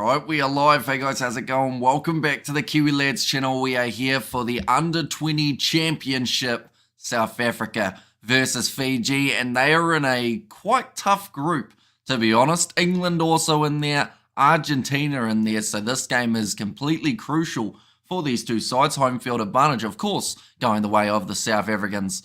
Right, we are live. Hey guys, how's it going? Welcome back to the Kiwi Lads channel. We are here for the Under-20 Championship, South Africa versus Fiji, and they are in a quite tough group, to be honest. England also in there, Argentina in there, so this game is completely crucial for these two sides. Home field advantage, of course, going the way of the South Africans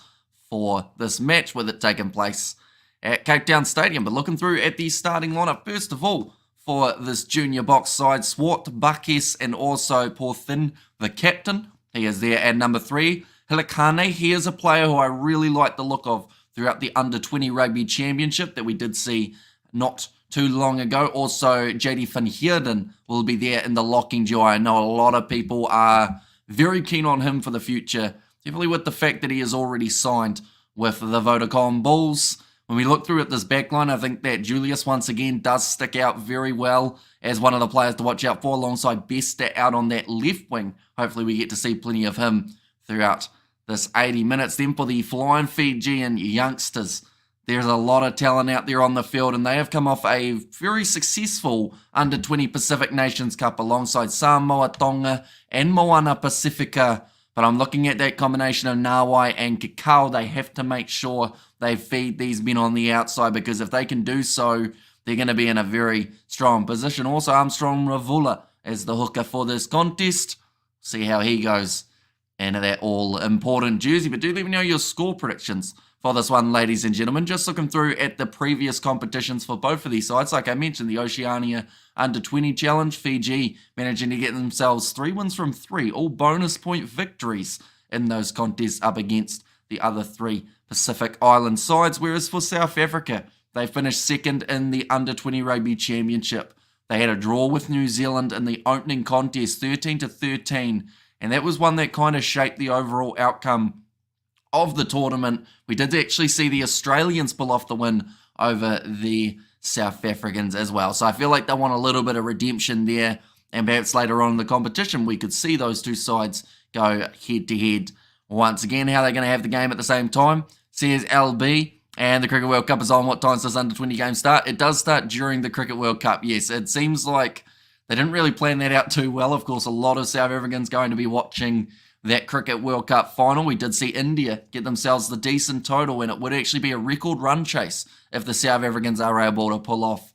for this match, with it taking place at Cape Town Stadium. But looking through at the starting lineup, first of all, for this Junior Boks side, Swart, Bakis, and also Porthin, the captain. He is there at number 3. Hilikane, he is a player who I really like the look of throughout the Under-20 Rugby Championship that we did see not too long ago. Also, JD van Heerden will be there in the locking duo. I know a lot of people are very keen on him for the future, definitely with the fact that he is already signed with the Vodacom Bulls. When we look through at this backline, I think that Julius once again does stick out very well as one of the players to watch out for, alongside Bester out on that left wing. Hopefully we get to see plenty of him throughout this 80 minutes. Then for the flying Fijian youngsters, there's a lot of talent out there on the field, and they have come off a very successful Under-20 Pacific Nations Cup alongside Samoa, Tonga, and Moana Pacifica. But I'm looking at that combination of Nawai and Kickoff. They have to make sure they feed these men on the outside, because if they can do so, they're going to be in a very strong position. Also, Armstrong Ravula as the hooker for this contest. See how he goes into that all-important jersey. But do let me know your score predictions for this one, ladies and gentlemen. Just looking through at the previous competitions for both of these sides. Like I mentioned, the Oceania Under-20 Challenge, Fiji managing to get themselves 3 wins from 3, all bonus point victories in those contests up against the other 3 Pacific Island sides. Whereas for South Africa, they finished second in the Under-20 Rugby Championship. They had a draw with New Zealand in the opening contest, 13-13, and that was one that kind of shaped the overall outcome of the tournament. We did actually see the Australians pull off the win over the South Africans as well. So I feel like they want a little bit of redemption there, and perhaps later on in the competition we could see those two sides go head-to-head once again. How they're going to have the game at the same time, says LB. And the Cricket World Cup is on. What time does this Under-20 game start? It does start during the Cricket World Cup, yes. It seems like they didn't really plan that out too well. Of course, a lot of South Africans going to be watching that Cricket World Cup final. We did see India get themselves the decent total, and it would actually be a record run chase if the South Africans are able to pull off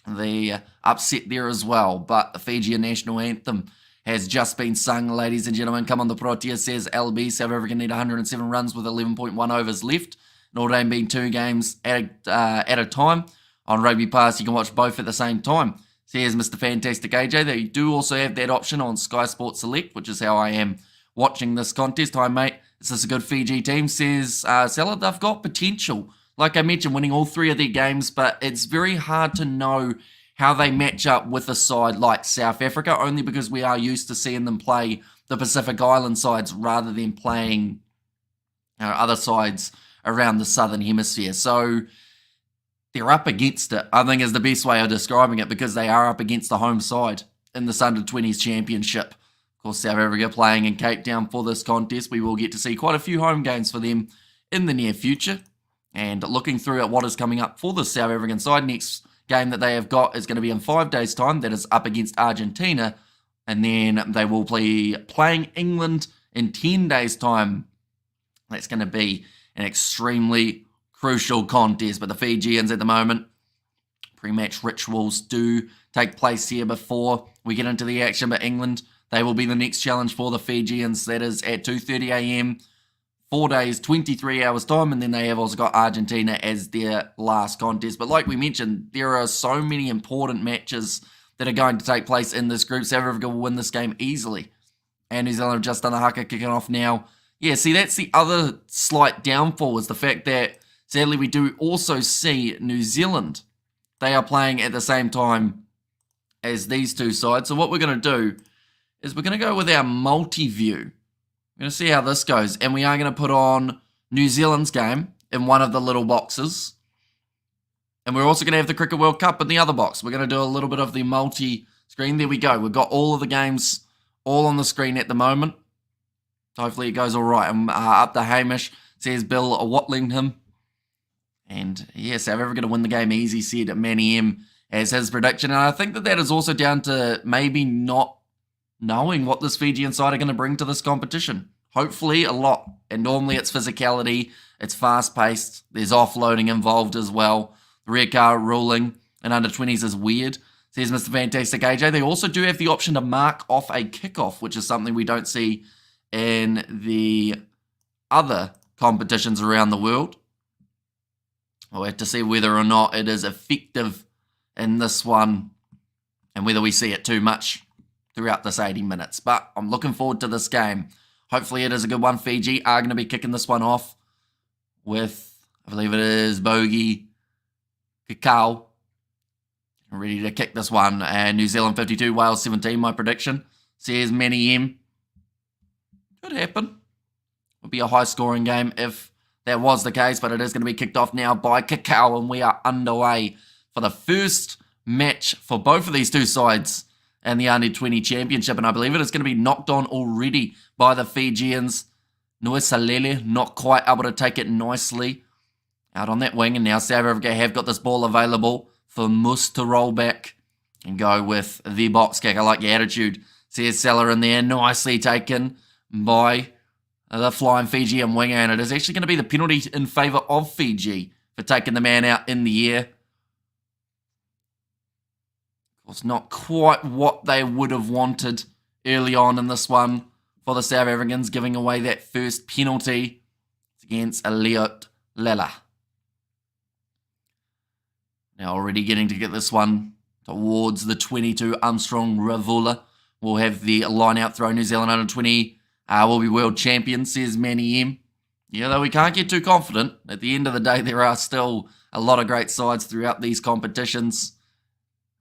the upset there as well. But the Fijian national anthem has just been sung, ladies and gentlemen. Come on, the Protea, says LB. South Africa need 107 runs with 11.1 overs left. All game being 2 games at a time. On Rugby Pass, you can watch both at the same time. Says Mr. Fantastic AJ. They do also have that option on Sky Sports Select, which is how I am watching this contest. Hi, mate. Is this a good Fiji team? Says Salah. They've got potential. Like I mentioned, winning all 3 of their games, but it's very hard to know how they match up with a side like South Africa, only because we are used to seeing them play the Pacific Island sides rather than playing other sides around the Southern Hemisphere. So they're up against it, I think, is the best way of describing it, because they are up against the home side in this Under-20s Championship. Of course, South Africa playing in Cape Town for this contest. We will get to see quite a few home games for them in the near future. And looking through at what is coming up for the South African side, next game that they have got is going to be in 5 days' time. That is up against Argentina. And then they will be playing England in 10 days' time. That's going to be an extremely crucial contest. But the Fijians at the moment, pre-match rituals do take place here before we get into the action. But England, they will be the next challenge for the Fijians. That is at 2:30 a.m., 4 days, 23 hours time. And then they have also got Argentina as their last contest. But like we mentioned, there are so many important matches that are going to take place in this group. South Africa will win this game easily. And New Zealand have just done a haka kicking off now. Yeah, see, that's the other slight downfall, is the fact that, sadly, we do also see New Zealand. They are playing at the same time as these two sides. So what we're going to do is we're going to go with our multi-view. We're going to see how this goes. And we are going to put on New Zealand's game in one of the little boxes. And we're also going to have the Cricket World Cup in the other box. We're going to do a little bit of the multi-screen. There we go. We've got all of the games all on the screen at the moment. Hopefully it goes all right. I'm up to Hamish, says Bill Watlington. And yes, South Africa to win the game easy, said Manny M as his prediction. And I think that is also down to maybe not knowing what this Fijian side are going to bring to this competition. Hopefully a lot. And normally it's physicality, it's fast-paced, there's offloading involved as well. The red card ruling in under-20s is weird, says Mr. Fantastic AJ. They also do have the option to mark off a kickoff, which is something we don't see in the other competitions around the world. We'll have to see whether or not it is effective in this one and whether we see it too much throughout this 80 minutes. But I'm looking forward to this game. Hopefully it is a good one. Fiji are going to be kicking this one off with, I believe it is Bogey Kickoff, ready to kick this one. And New Zealand 52, Wales 17, my prediction. Says Manny M. Could happen. Would be a high-scoring game if that was the case, but it is going to be kicked off now by Kickoff, and we are underway for the first match for both of these two sides in the Under-20 Championship, and I believe it is going to be knocked on already by the Fijians. Nuisalele not quite able to take it nicely out on that wing, and now South Africa have got this ball available for Mus to roll back and go with the box kick. I like the attitude. Says Salah in there, nicely taken by the flying Fijian winger, and it is actually going to be the penalty in favour of Fiji for taking the man out in the air. Of course, not quite what they would have wanted early on in this one for the South Africans, giving away that first penalty against Eliot Lela. Now already getting to get this one towards the 22, Armstrong Ravula will have the line-out throw. New Zealand under-20 will be world champions, says Manny M. Yeah, though we can't get too confident. At the end of the day, there are still a lot of great sides throughout these competitions.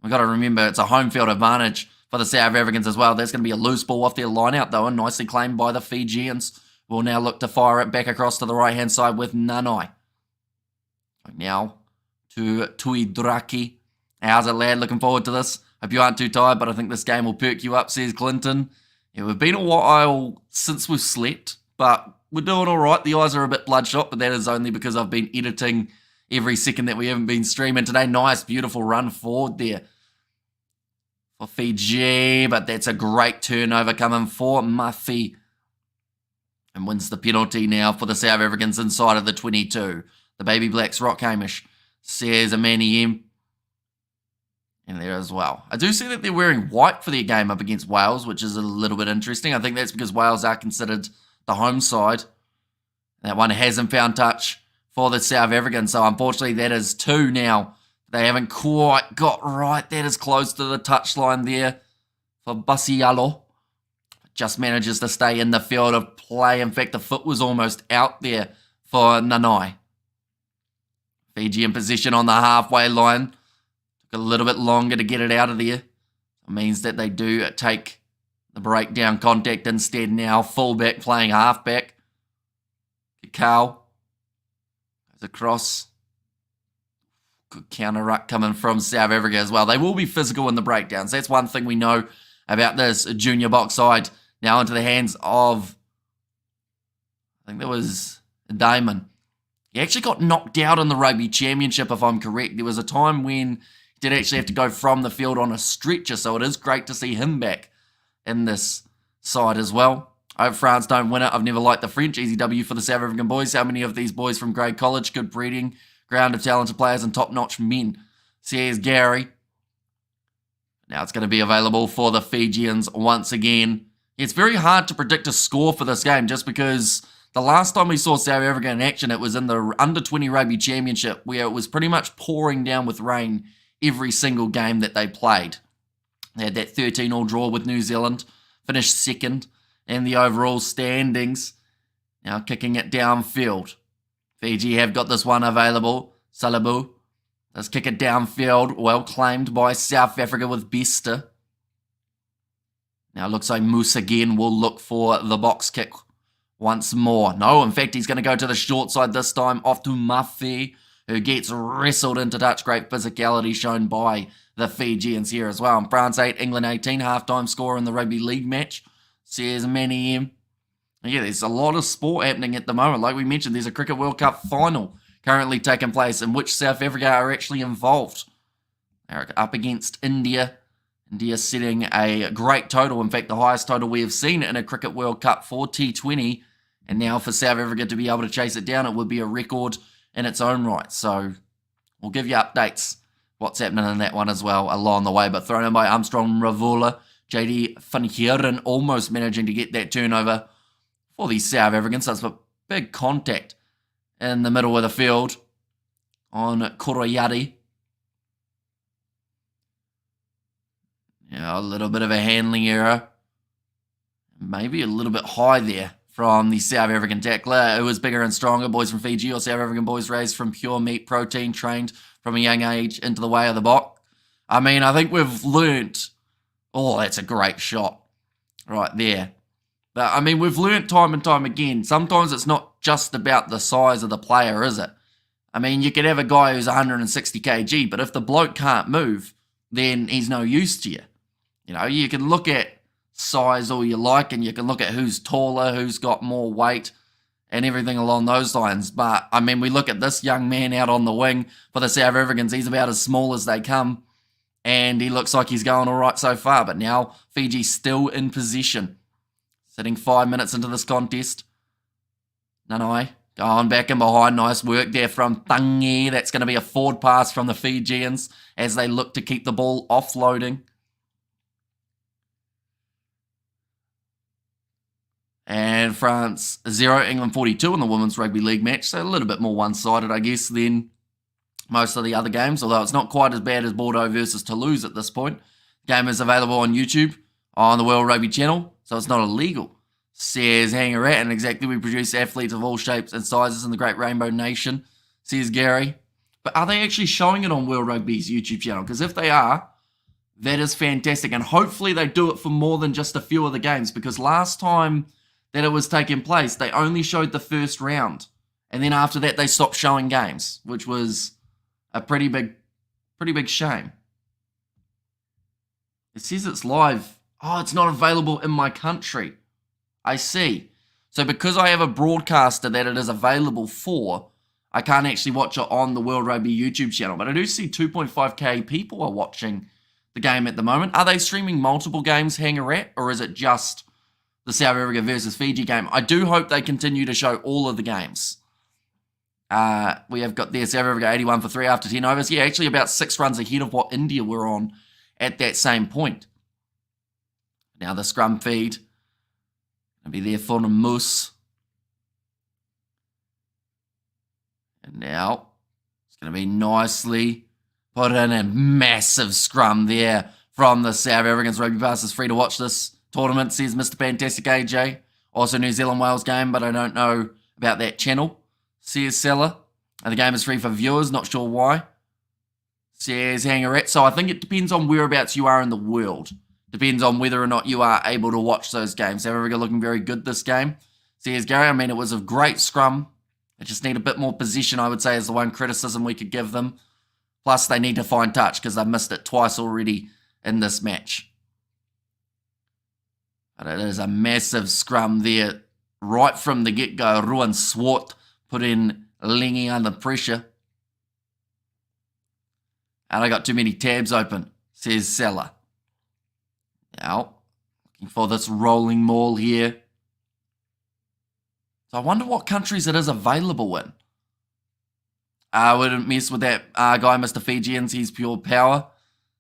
We've got to remember it's a home field advantage for the South Africans as well. There's going to be a loose ball off their line-out, though, and nicely claimed by the Fijians. We'll now look to fire it back across to the right-hand side with Nanai. Now to Tuidraki. How's it, lad? Looking forward to this. Hope you aren't too tired, but I think this game will perk you up, says Clinton. Yeah, we've been a while since we've slept, but we're doing all right. The eyes are a bit bloodshot, but that is only because I've been editing every second that we haven't been streaming today. Nice, beautiful run forward there for Fiji, but that's a great turnover coming for Muffy. And wins the penalty now for the South Africans inside of the 22. The Baby Blacks, Rock Hamish, says Amani M. And there as well. I do see that they're wearing white for their game up against Wales, which is a little bit interesting. I think that's because Wales are considered the home side. That one hasn't found touch for the South Africans, so unfortunately that is 2 now. They haven't quite got right. That is close to the touchline there for Basialo. Just manages to stay in the field of play. In fact, the foot was almost out there for Nanai. Fiji in position on the halfway line. Took a little bit longer to get it out of there. It means that they do take the breakdown contact instead now. Fullback playing halfback. Kikau goes across. Good counter ruck coming from South Africa as well. They will be physical in the breakdowns. That's one thing we know about this Junior Boks side. Now into the hands of, I think that was Damon. He actually got knocked out in the Rugby Championship, if I'm correct. There was a time when he did actually have to go from the field on a stretcher, so it is great to see him back in this side as well. I hope France don't win it. I've never liked the French. Easy W for the South African boys. How many of these boys from grade college? Good breeding, ground of talented players and top-notch men, says Gary. Now it's going to be available for the Fijians once again. It's very hard to predict a score for this game just because the last time we saw South Africa in action, it was in the Under-20 Rugby Championship where it was pretty much pouring down with rain every single game that they played. They had that 13-all draw with New Zealand, finished second in the overall standings. Now kicking it downfield. Fiji have got this one available. Salabu does kick it downfield, well claimed by South Africa with Bester. Now it looks like Moose again will look for the box kick once more. No, in fact, he's going to go to the short side this time, off to Muffy, who gets wrestled into touch. Great physicality shown by the Fijians here as well. And France 8, England 18, halftime score in the Rugby League match, says Manny M. Yeah, there's a lot of sport happening at the moment. Like we mentioned, there's a Cricket World Cup final currently taking place in which South Africa are actually involved. They're up against India. India setting a great total. In fact, the highest total we have seen in a Cricket World Cup for T20. And now for South Africa to be able to chase it down, it would be a record in its own right. So we'll give you updates what's happening in that one as well along the way. But thrown in by Armstrong Ravula, JD Van Heeren almost managing to get that turnover for the South Africans. So it's a big contact in the middle of the field on Koroyari. Yeah, a little bit of a handling error. Maybe a little bit high there from the South African tackler. It was bigger and stronger. Boys from Fiji or South African boys raised from pure meat protein, trained from a young age into the way of the box. I mean, I think we've learnt. Oh, that's a great shot right there. But, I mean, we've learnt time and time again. Sometimes it's not just about the size of the player, is it? I mean, you could have a guy who's 160 kg, but if the bloke can't move, then he's no use to you. You know, you can look at size all you like, and you can look at who's taller, who's got more weight, and everything along those lines. But, I mean, we look at this young man out on the wing for the South Africans. He's about as small as they come, and he looks like he's going all right so far. But now, Fiji still in possession. Sitting 5 minutes into this contest. Nanai going back in behind. Nice work there from Tangi. That's going to be a forward pass from the Fijians as they look to keep the ball offloading. And France 0, England 42 in the Women's Rugby League match. So a little bit more one-sided, I guess, than most of the other games. Although it's not quite as bad as Bordeaux versus Toulouse at this point. Game is available on YouTube on the World Rugby channel. So it's not illegal. Says Hanger Rat, and exactly, we produce athletes of all shapes and sizes in the great Rainbow Nation, says Gary. But are they actually showing it on World Rugby's YouTube channel? Because if they are, that is fantastic. And hopefully they do it for more than just a few of the games. Because last time that it was taking place, they only showed the first round. And then after that, they stopped showing games, which was a pretty big shame. It says it's live. Oh, it's not available in my country. I see. So because I have a broadcaster that it is available for, I can't actually watch it on the World Rugby YouTube channel. But I do see 2.5k people are watching the game at the moment. Are they streaming multiple games, Hanger-Rat, or is it just the South Africa versus Fiji game? I do hope they continue to show all of the games. We have got there South Africa 81 for 3 after 10 overs. Yeah, actually about 6 runs ahead of what India were on at that same point. Now the scrum feed. Going to be there for the Moose. And now it's going to be nicely put in a massive scrum there from the South Africans. Rugby Pass is free to watch this tournament, says Mr. Fantastic AJ. Also New Zealand-Wales game, but I don't know about that channel, says Seller. And the game is free for viewers, not sure why, says Hangaret. So I think it depends on whereabouts you are in the world. Depends on whether or not you are able to watch those games. South Africa looking very good this game, says Gary. I mean, it was a great scrum. They just need a bit more position, I would say, is the one criticism we could give them. Plus, they need to find touch because they've missed it twice already in this match. But it is a massive scrum there. Right from the get-go, Ruan Swart put in Lingy under pressure. And I got too many tabs open, says Seller. Now, looking for this rolling maul here. So I wonder what countries it is available in. I wouldn't mess with that guy, Mr. Fijians. He's pure power,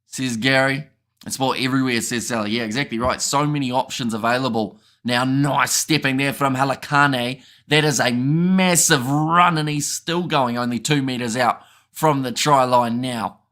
says Gary. It's sport everywhere, says Sally. Yeah, exactly right. So many options available. Now, nice stepping there from Halakane. That is a massive run, and he's still going only 2 meters out from the try line now.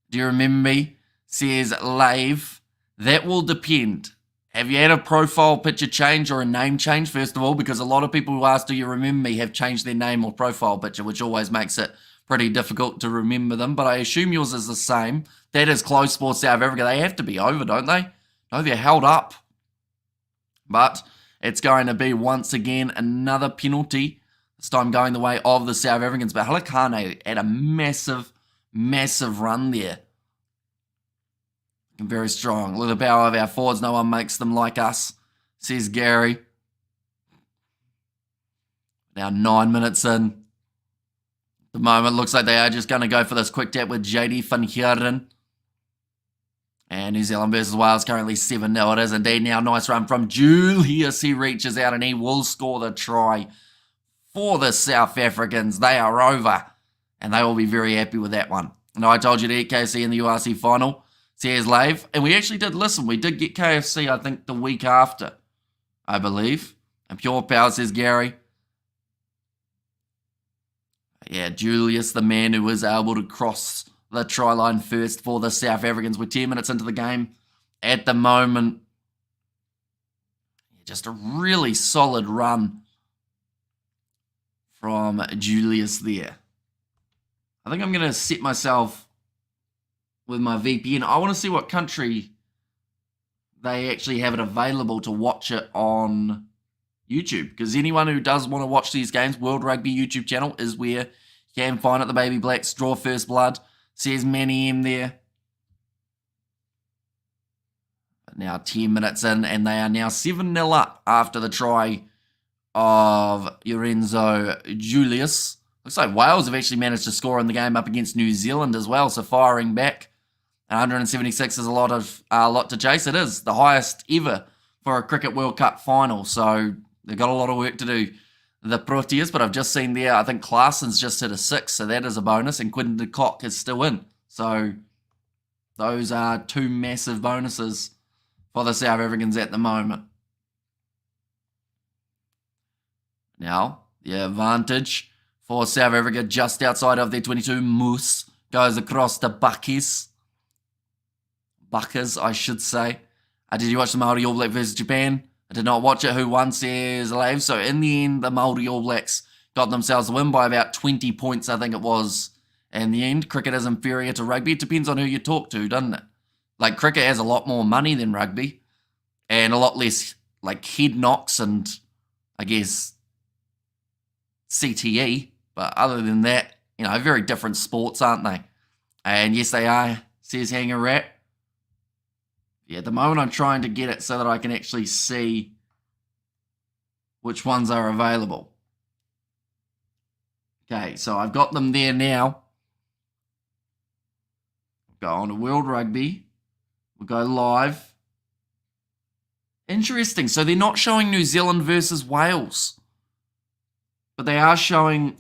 Do you remember me? Says Lave. That will depend. Have you had a profile picture change or a name change, first of all? Because a lot of people who ask, do you remember me, have changed their name or profile picture, which always makes it pretty difficult to remember them. But I assume yours is the same. That is Close Sports South Africa. They have to be over, don't they? No, they're held up. But it's going to be, once again, another penalty. This time going the way of the South Africans. But Halakane had a massive, massive run there. Very strong. Look at the power of our forwards. No one makes them like us, says Gary. Now 9 minutes in. the moment, looks like they are just going to go for this quick tap with JD van Heeren. And New Zealand versus Wales currently 7-0. It is indeed now. Nice run from Julius. He reaches out and he will score the try for the South Africans. They are over and they will be very happy with that one. And I told you to get KFC in the URC final. Says Lave. And we actually did listen. We did get KFC, I think, the week after, I believe. And Pure Power, says Gary. Yeah, Julius, the man who was able to cross the try line first for the South Africans. We're 10 minutes into the game at the moment. Just a really solid run from Julius there. I think I'm going to set myself with my VPN. I want to see what country they actually have it available to watch it on YouTube. Because anyone who does want to watch these games, World Rugby YouTube channel is where you can find it. The Baby Blacks draw first blood. Says Manny M there. But now 10 minutes in, and they are now 7-0 up after the try of Lorenzo Julius. Looks like Wales have actually managed to score in the game up against New Zealand as well, so firing back. 176 is a lot to chase. It is the highest ever for a Cricket World Cup final, so they've got a lot of work to do. The Proteas, but I've just seen there, I think Clarkson's just hit a 6, so that is a bonus, and Quinton de Kock is still in. So those are two massive bonuses for the South Africans at the moment. Now, the advantage for South Africa just outside of their 22, Moose goes across to Buckies. Buckers, I should say. Did you watch the Māori All Black versus Japan? I did not watch it. Who won, says Lave. So in the end, the Māori All Blacks got themselves a win by about 20 points, I think it was. In the end, cricket is inferior to rugby. It depends on who you talk to, doesn't it? Like, cricket has a lot more money than rugby. And a lot less, like, head knocks and, I guess, CTE. But other than that, you know, very different sports, aren't they? And yes, they are, says Hanger Rat. Yeah, at the moment I'm trying to get it so that I can actually see which ones are available. Okay, so I've got them there now. Go on to World Rugby. We'll go live. Interesting. So they're not showing New Zealand versus Wales. But they are showing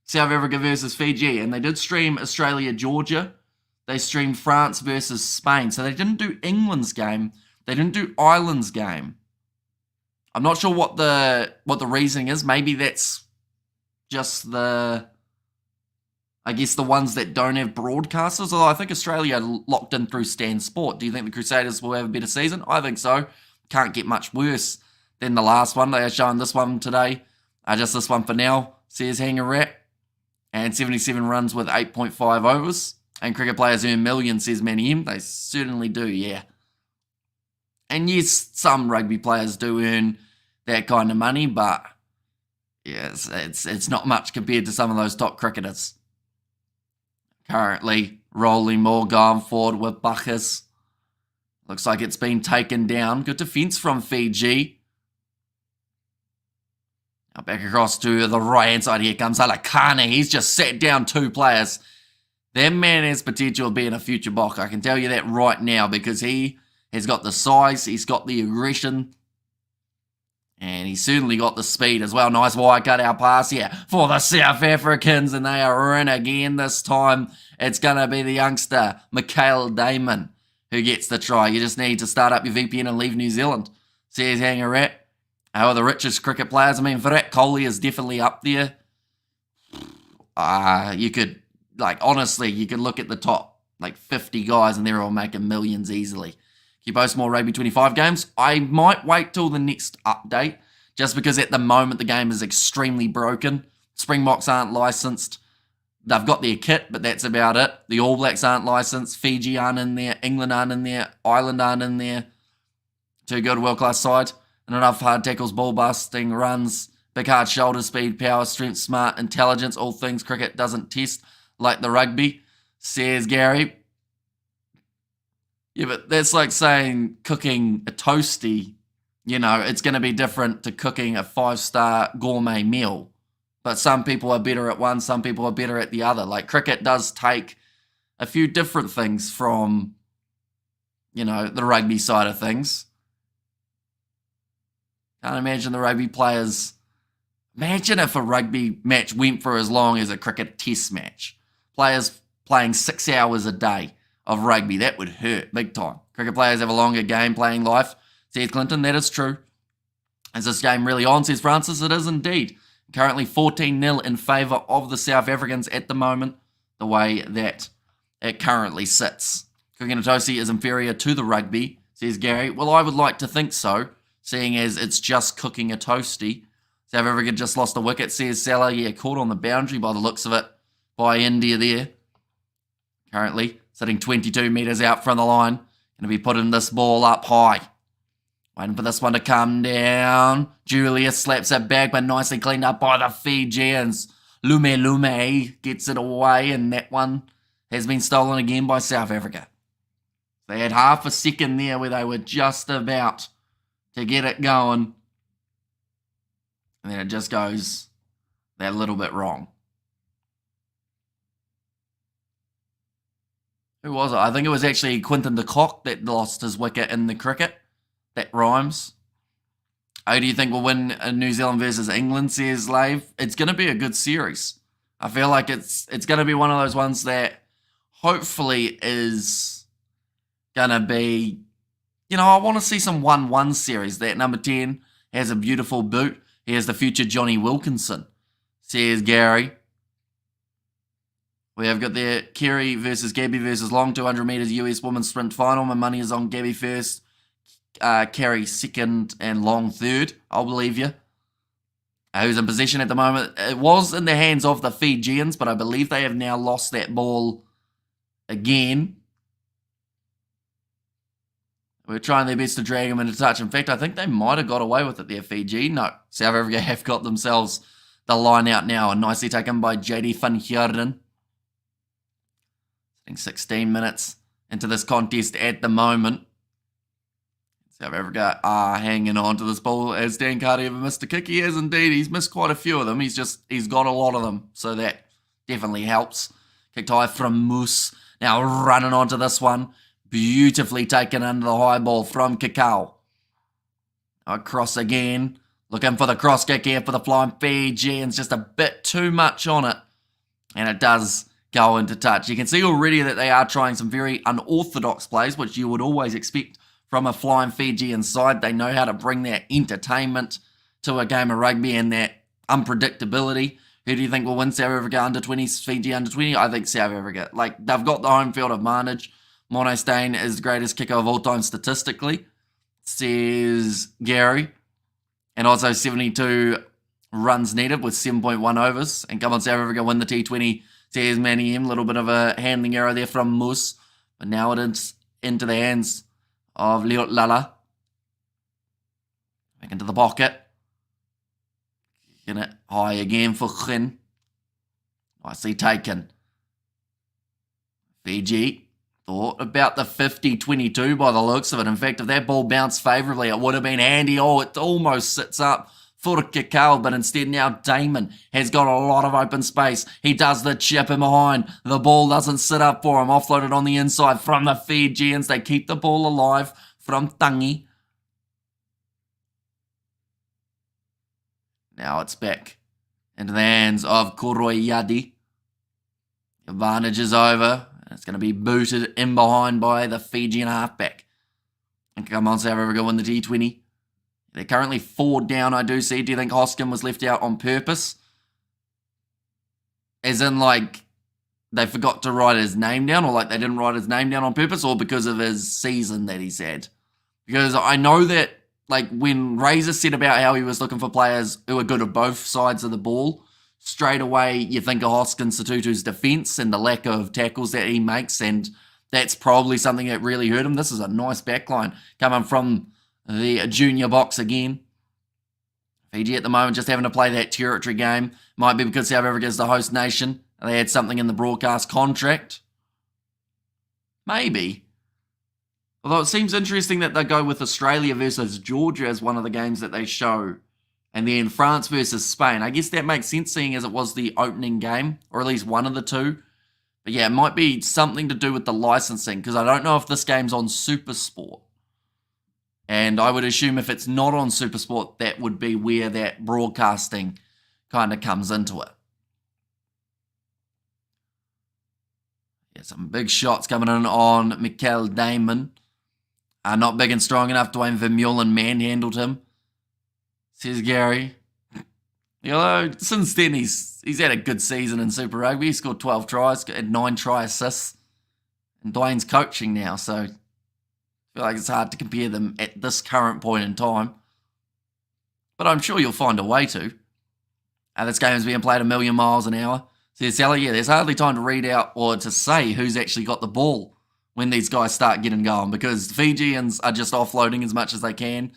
South Africa versus Fiji. And they did stream Australia-Georgia. They streamed France versus Spain. So they didn't do England's game. They didn't do Ireland's game. I'm not sure what the reasoning is. Maybe that's just the ones that don't have broadcasters. Although I think Australia locked in through Stan Sport. Do you think the Crusaders will have a better season? I think so. Can't get much worse than the last one. They are showing this one today. Just this one for now, says Hanger Rat. And 77 runs with 8.5 overs. And cricket players earn millions, says Manny M. They certainly do, yeah. And yes, some rugby players do earn that kind of money, but yes, it's not much compared to some of those top cricketers. Currently, Rolling Moore going forward with Buckers. Looks like it's been taken down. Good defence from Fiji. Now back across to the right-hand side. Here comes Alakane. He's just sat down two players. That man has potential of being a future Bok. I can tell you that right now because he has got the size, he's got the aggression, and he's certainly got the speed as well. Nice wide cut out pass here for the South Africans, and they are in again this time. It's going to be the youngster, Mikhail Damon, who gets the try. You just need to start up your VPN and leave New Zealand, says Hanger Rat. Who are the richest cricket players? I mean, Virat Kohli is definitely up there. You could... honestly, you could look at the top, 50 guys, and they're all making millions easily. You post more Rugby 25 games? I might wait till the next update, just because at the moment the game is extremely broken. Springboks aren't licensed. They've got their kit, but that's about it. The All Blacks aren't licensed. Fiji aren't in there. England aren't in there. Ireland aren't in there. Too good, world-class side. And enough hard tackles, ball busting, runs, big hard shoulder speed, power, strength, smart, intelligence, all things cricket doesn't test like the rugby, says Gary. Yeah, but that's like saying cooking a toasty, it's going to be different to cooking a 5-star gourmet meal. but some people are better at one, some people are better at the other. Like, cricket does take a few different things from, the rugby side of things. Can't imagine the rugby players. Imagine if a rugby match went for as long as a cricket test match. Players playing 6 hours a day of rugby. That would hurt big time. Cricket players have a longer game playing life, says Clinton. That is true. Is this game really on, says Francis? It is indeed. Currently 14-0 in favour of the South Africans at the moment, the way that it currently sits. Cooking a toasty is inferior to the rugby, says Gary. Well, I would like to think so, seeing as it's just cooking a toasty. South Africa just lost a wicket, says Salah. Yeah, caught on the boundary by the looks of it by India there. Currently sitting 22 metres out from the line. Going to be putting this ball up high. Waiting for this one to come down. Julius slaps it back, but nicely cleaned up by the Fijians. Lume gets it away, and that one has been stolen again by South Africa. They had half a second there where they were just about to get it going. And then it just goes that little bit wrong. Who was it? I think it was actually Quinton de Kock that lost his wicket in the cricket. That rhymes. Oh, do you think we'll win New Zealand versus England, says Lave? It's going to be a good series. I feel like it's going to be one of those ones that hopefully is going to be, I want to see some 1-1 series. That number 10 has a beautiful boot. He has the future Johnny Wilkinson, says Gary. We have got there Kerry versus Gabby versus Long, 200 metres US women's sprint final. My money is on Gabby first, Kerry second, and Long third. I'll believe you. Who's in possession at the moment? It was in the hands of the Fijians, but I believe they have now lost that ball again. We're trying their best to drag them into touch. In fact, I think they might have got away with it there, Fiji. No, South Africa have got themselves the line out now, and nicely taken by JD van Heerden. 16 minutes into this contest at the moment. South Africa are hanging on to this ball. Has Dan Carter ever missed a kick? He has indeed. He's missed quite a few of them. He's got a lot of them, so that definitely helps. Kicked high from Moose. Now running onto this one. Beautifully taken under the high ball from Kickoff. Across again. Looking for the cross kick here for the flying Fijians. Just a bit too much on it. And it does go into touch. You can see already that they are trying some very unorthodox plays, which you would always expect from a flying Fijian side. They know how to bring that entertainment to a game of rugby and that unpredictability. Who do you think will win, South Africa under 20s, Fiji under 20? I think South Africa. They've got the home field advantage. Mono Stain is the greatest kicker of all time statistically, says Gary. And also 72 runs needed with 7.1 overs. And come on, South Africa win the T20, says Manny M. Little bit of a handling error there from Moose. But now it is into the hands of Leot Lala. Back into the pocket. Kicking it high again for Khin. Nicely taken. Fiji thought about the 50-22 by the looks of it. In fact, if that ball bounced favourably, it would have been handy. Oh, it almost sits up for Kikau, but instead now Damon has got a lot of open space. He does the chip in behind. The ball doesn't sit up for him. Offloaded on the inside from the Fijians. They keep the ball alive from Tangi. Now it's back into the hands of Koroyadi. Advantage is over. It's going to be booted in behind by the Fijian halfback. And come on, South Africa win the T20. They're currently 4 down, I do see. Do you think Hoskin was left out on purpose? As in, they forgot to write his name down, or they didn't write his name down on purpose, or because of his season that he's had? Because I know that, when Razor said about how he was looking for players who are good at both sides of the ball, straight away you think of Hoskin Satutu's defence and the lack of tackles that he makes, and that's probably something that really hurt him. This is a nice backline coming from the Junior Boks again. Fiji at the moment just having to play that territory game. Might be because South Africa is the host nation. They had something in the broadcast contract. Maybe. Although it seems interesting that they go with Australia versus Georgia as one of the games that they show And then France versus Spain. I guess that makes sense seeing as it was the opening game, or at least one of the two. But yeah, it might be something to do with the licensing, because I don't know if this game's on SuperSport. And I would assume if it's not on SuperSport, that would be where that broadcasting kind of comes into it. Yeah, some big shots coming in on Mikel Damon. Not big and strong enough. Dwayne Vermeulen manhandled him, says Gary. You know, since then he's had a good season in Super Rugby. He scored 12 tries, had 9 try assists. And Dwayne's coaching now, so I feel like it's hard to compare them at this current point in time. But I'm sure you'll find a way to. This game is being played a million miles an hour. Says Sally, yeah, there's hardly time to read out or to say who's actually got the ball when these guys start getting going, because the Fijians are just offloading as much as they can.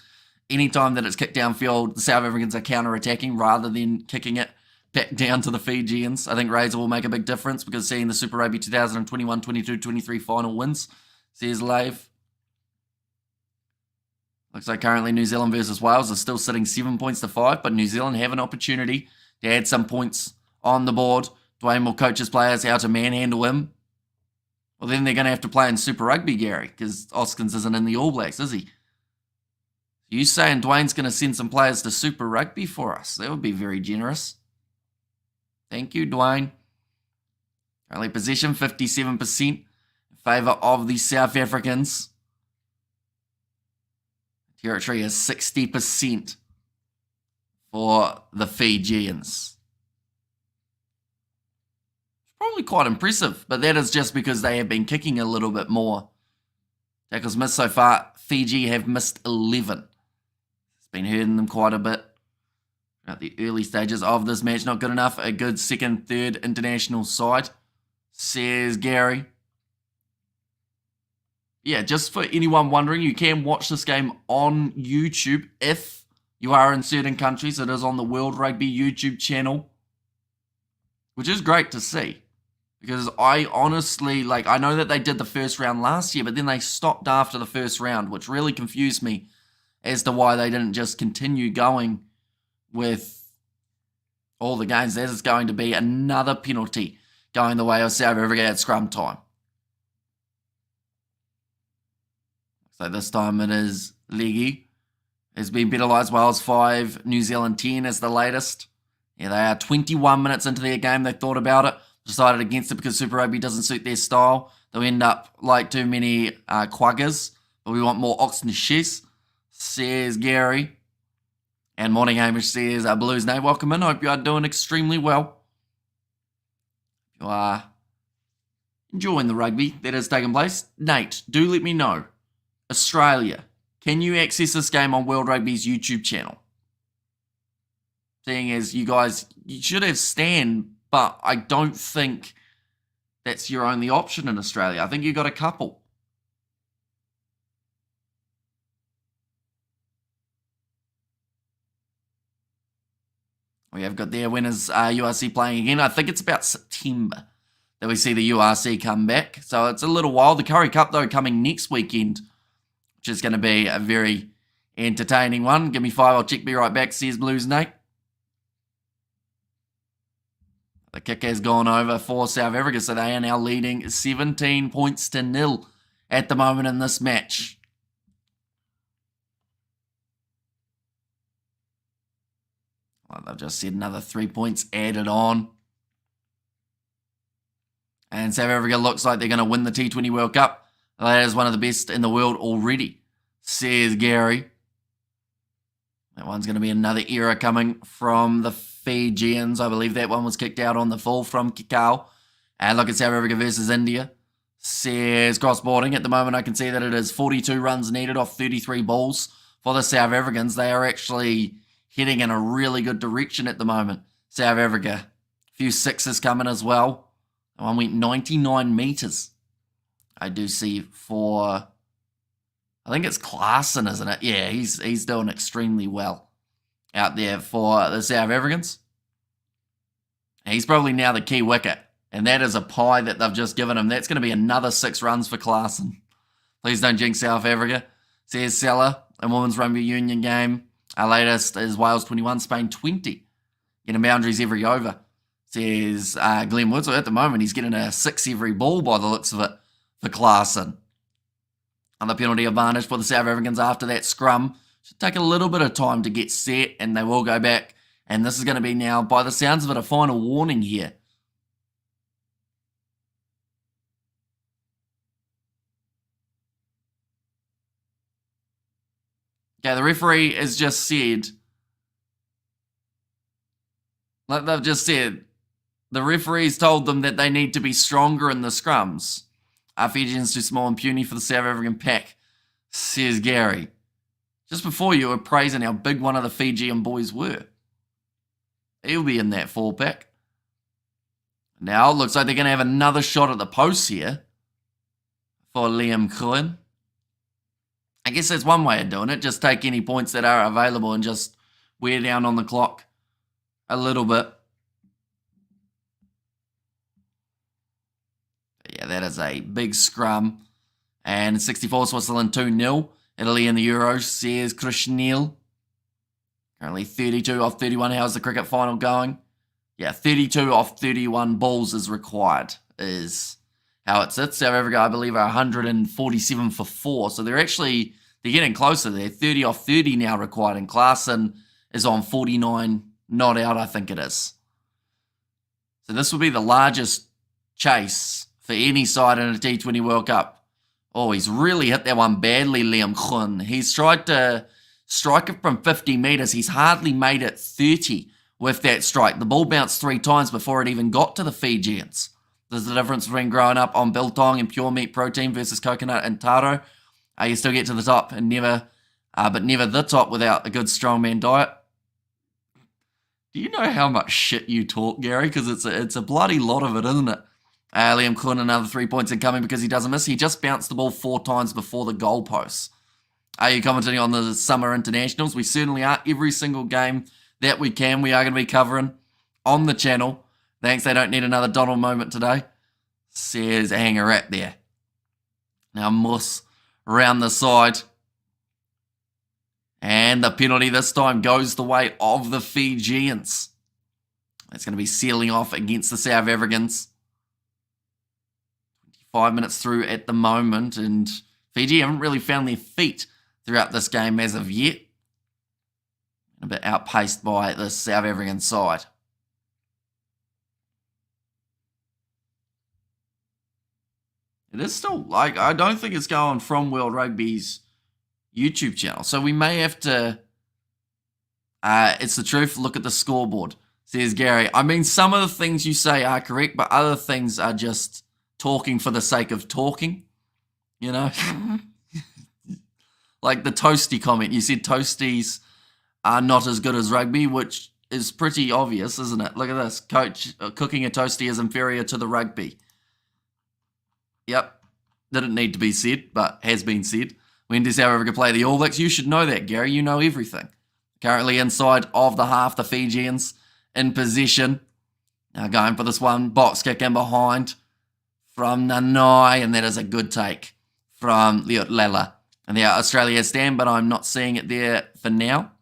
Anytime that it's kicked downfield, the South Africans are counter-attacking rather than kicking it back down to the Fijians. I think Razor will make a big difference, because seeing the Super Rugby 2021, 22, 23 final wins, says Lave. Looks like currently New Zealand versus Wales are still sitting 7 points to 5, but New Zealand have an opportunity to add some points on the board. Dwayne will coach his players how to manhandle him. Well, then they're going to have to play in Super Rugby, Gary, because Oskins isn't in the All Blacks, is he? You saying Dwayne's going to send some players to Super Rugby for us? That would be very generous. Thank you, Dwayne. Currently possession 57% in favour of the South Africans. Territory is 60% for the Fijians. Probably quite impressive, but that is just because they have been kicking a little bit more. Tackles missed so far. Fiji have missed 11. It's been hurting them quite a bit at the early stages of this match. Not good enough. A good second, third international side, says Gary. Yeah, just for anyone wondering, you can watch this game on YouTube if you are in certain countries. It is on the World Rugby YouTube channel, which is great to see. Because I honestly, I know that they did the first round last year, but then they stopped after the first round, which really confused me as to why they didn't just continue going with all the games. There's going to be another penalty going the way of South Africa at scrum time. So this time it is Leggy. It's been penalised. Wales 5, New Zealand 10 is the latest. Yeah, they are 21 minutes into their game. They thought about it, decided against it because Super Rugby doesn't suit their style. They'll end up like too many quaggers, but we want more ox and shiz, says Gary. And Morning Hamish says, Blues Nate, welcome in. Hope you are doing extremely well. You are enjoying the rugby that is taking place. Nate, do let me know. Australia, can you access this game on World Rugby's YouTube channel? Seeing as you guys, you should have Stan, but I don't think that's your only option in Australia. I think you got a couple. We have got their winners, URC playing again. I think it's about September that we see the URC come back. So it's a little while. The Curry Cup, though, coming next weekend, which is going to be a very entertaining one. Give me 5, I'll check, be right back, says Blues Nate. The kick has gone over for South Africa, so they are now leading 17 points to 0 at the moment in this match. Well, they've just said another 3 points added on. And South Africa looks like they're going to win the T20 World Cup. That is one of the best in the world already, says Gary. That one's going to be another error coming from the Fijians. I believe that one was kicked out on the full from Kickoff. And look at South Africa versus India. Says cross-boarding. At the moment, I can see that it is 42 runs needed off 33 balls for the South Africans. They are actually heading in a really good direction at the moment. South Africa. A few sixes coming as well. That one went 99 metres. I do see for, I think it's Klaassen, isn't it? Yeah, he's doing extremely well out there for the South Africans. He's probably now the key wicket, and that is a pie that they've just given him. That's going to be another 6 runs for Klaassen. Please don't jinx South Africa, says Salah. A women's rugby union game Our latest is Wales 21, Spain 20. Getting boundaries every over, says Glenn Wood. So at the moment, he's getting a 6 every ball by the looks of it for Klaassen. And the penalty advantage for the South Africans after that scrum. Should take a little bit of time to get set, and they will go back. And this is going to be now, by the sounds of it, a final warning here. Okay, the referee has just said, like they've just said, the referees told them that they need to be stronger in the scrums. Are Fijians too small and puny for the South African pack, says Gary. Just before you were praising how big one of the Fijian boys were. He'll be in that 4-pack. Now it looks like they're going to have another shot at the post here for Liam Cohen. I guess that's one way of doing it. Just take any points that are available and just wear down on the clock a little bit. But yeah, that is a big scrum. And 64 Switzerland 2-0. Italy in the Euros, says Krishnil. Currently 32 off 31. How's the cricket final going? Yeah, 32 off 31 balls is required, is how it sits. South Africa, I believe, are 147 for 4. So they're getting closer there. 30 off 30 now required. And Klaassen is on 49 not out, I think it is. So this will be the largest chase for any side in a T20 World Cup. Oh, he's really hit that one badly, Liam Khun. He's tried to strike it from 50 metres. He's hardly made it 30 with that strike. The ball bounced 3 times before it even got to the Fijians. There's the difference between growing up on biltong and pure meat protein versus coconut and taro. You still get to the top, and but never the top without a good strongman diet. Do you know how much shit you talk, Gary? Because it's a bloody lot of it, isn't it? Liam Kuhn, another 3 points incoming because he doesn't miss. He just bounced the ball 4 times before the goalposts. Are you commenting on the summer internationals? We certainly are. Every single game that we can, we are going to be covering on the channel. Thanks, they don't need another Donald moment today, says Hanger Rat there. Now Moss around the side. And the penalty this time goes the way of the Fijians. That's going to be sealing off against the South Africans. 5 minutes through at the moment, and Fiji haven't really found their feet throughout this game as of yet. A bit outpaced by the South African side. It is still, I don't think it's going from World Rugby's YouTube channel. So we may have to, it's the truth, look at the scoreboard, says Gary. I mean, some of the things you say are correct, but other things are just talking for the sake of talking, you know? Like the toasty comment. You said toasties are not as good as rugby, which is pretty obvious, isn't it? Look at this. Coach, cooking a toasty is inferior to the rugby. Yep. Didn't need to be said, but has been said. When does South Africa play the All Blacks? You should know that, Gary. You know everything. Currently inside of the half, the Fijians in possession. Now going for this one. Box kick in behind from Nanai, and that is a good take from Leotlala. And there Australia stand, but I'm not seeing it there for now.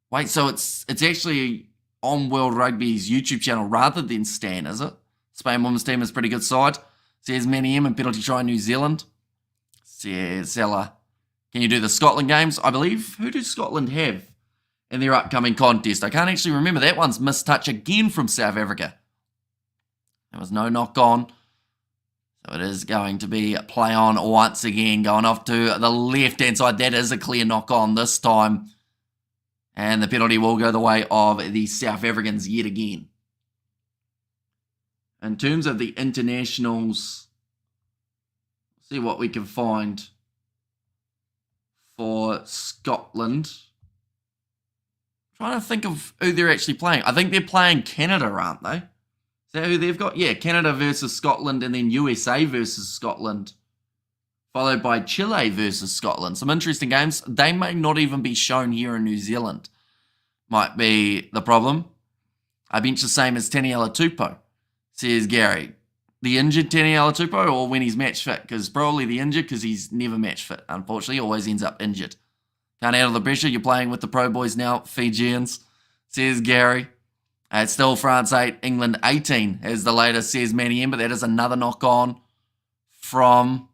Wait, so it's actually on World Rugby's YouTube channel rather than Stan, is it? Spain women's team is a pretty good side. Says Manny M and penalty try New Zealand. Says Zeller. Can you do the Scotland games? I believe. Who does Scotland have in their upcoming contest? I can't actually remember. That one's missed touch again from South Africa. There was no knock on. So it is going to be a play on once again. Going off to the left-hand side. That is a clear knock on this time. And the penalty will go the way of the South Africans yet again. In terms of the internationals, see what we can find for Scotland. Trying to think of who they're actually playing. I think they're playing Canada, aren't they? Is that who they've got? Yeah, Canada versus Scotland, and then USA versus Scotland, followed by Chile versus Scotland. Some interesting games. They may not even be shown here in New Zealand. Might be the problem. I bench the same as Taniela Tupou, says Gary. The injured Taniela Tupou, or when he's match fit? Because probably the injured, because he's never match fit, unfortunately. Always ends up injured. Can't handle the pressure. You're playing with the pro boys now, Fijians, says Gary. It's still France 8, England 18 as the latest, says Manny M, but that is another knock-on from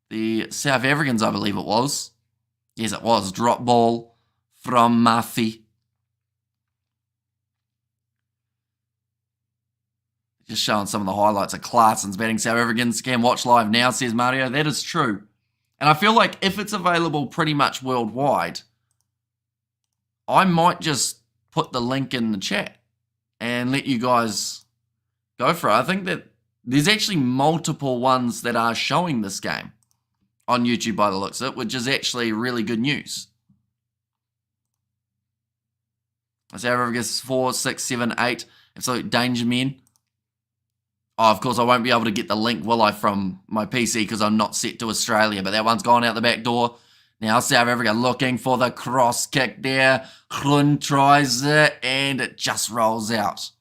the South Africans, I believe it was. Yes, it was. Drop ball from Murphy. Just showing some of the highlights of Clarkson's batting. South Africans can watch live now, says Mario. That is true. And I feel like if it's available pretty much worldwide, I might just put the link in the chat and let you guys go for it. I think that there's actually multiple ones that are showing this game on YouTube by the looks of it, which is actually really good news. South Africa's 4, 6, 7, 8. Absolute danger men. Oh, of course, I won't be able to get the link, will I, from my PC because I'm not set to Australia. But that one's gone out the back door. Now South Africa looking for the cross kick there. Groen tries it, and it just rolls out.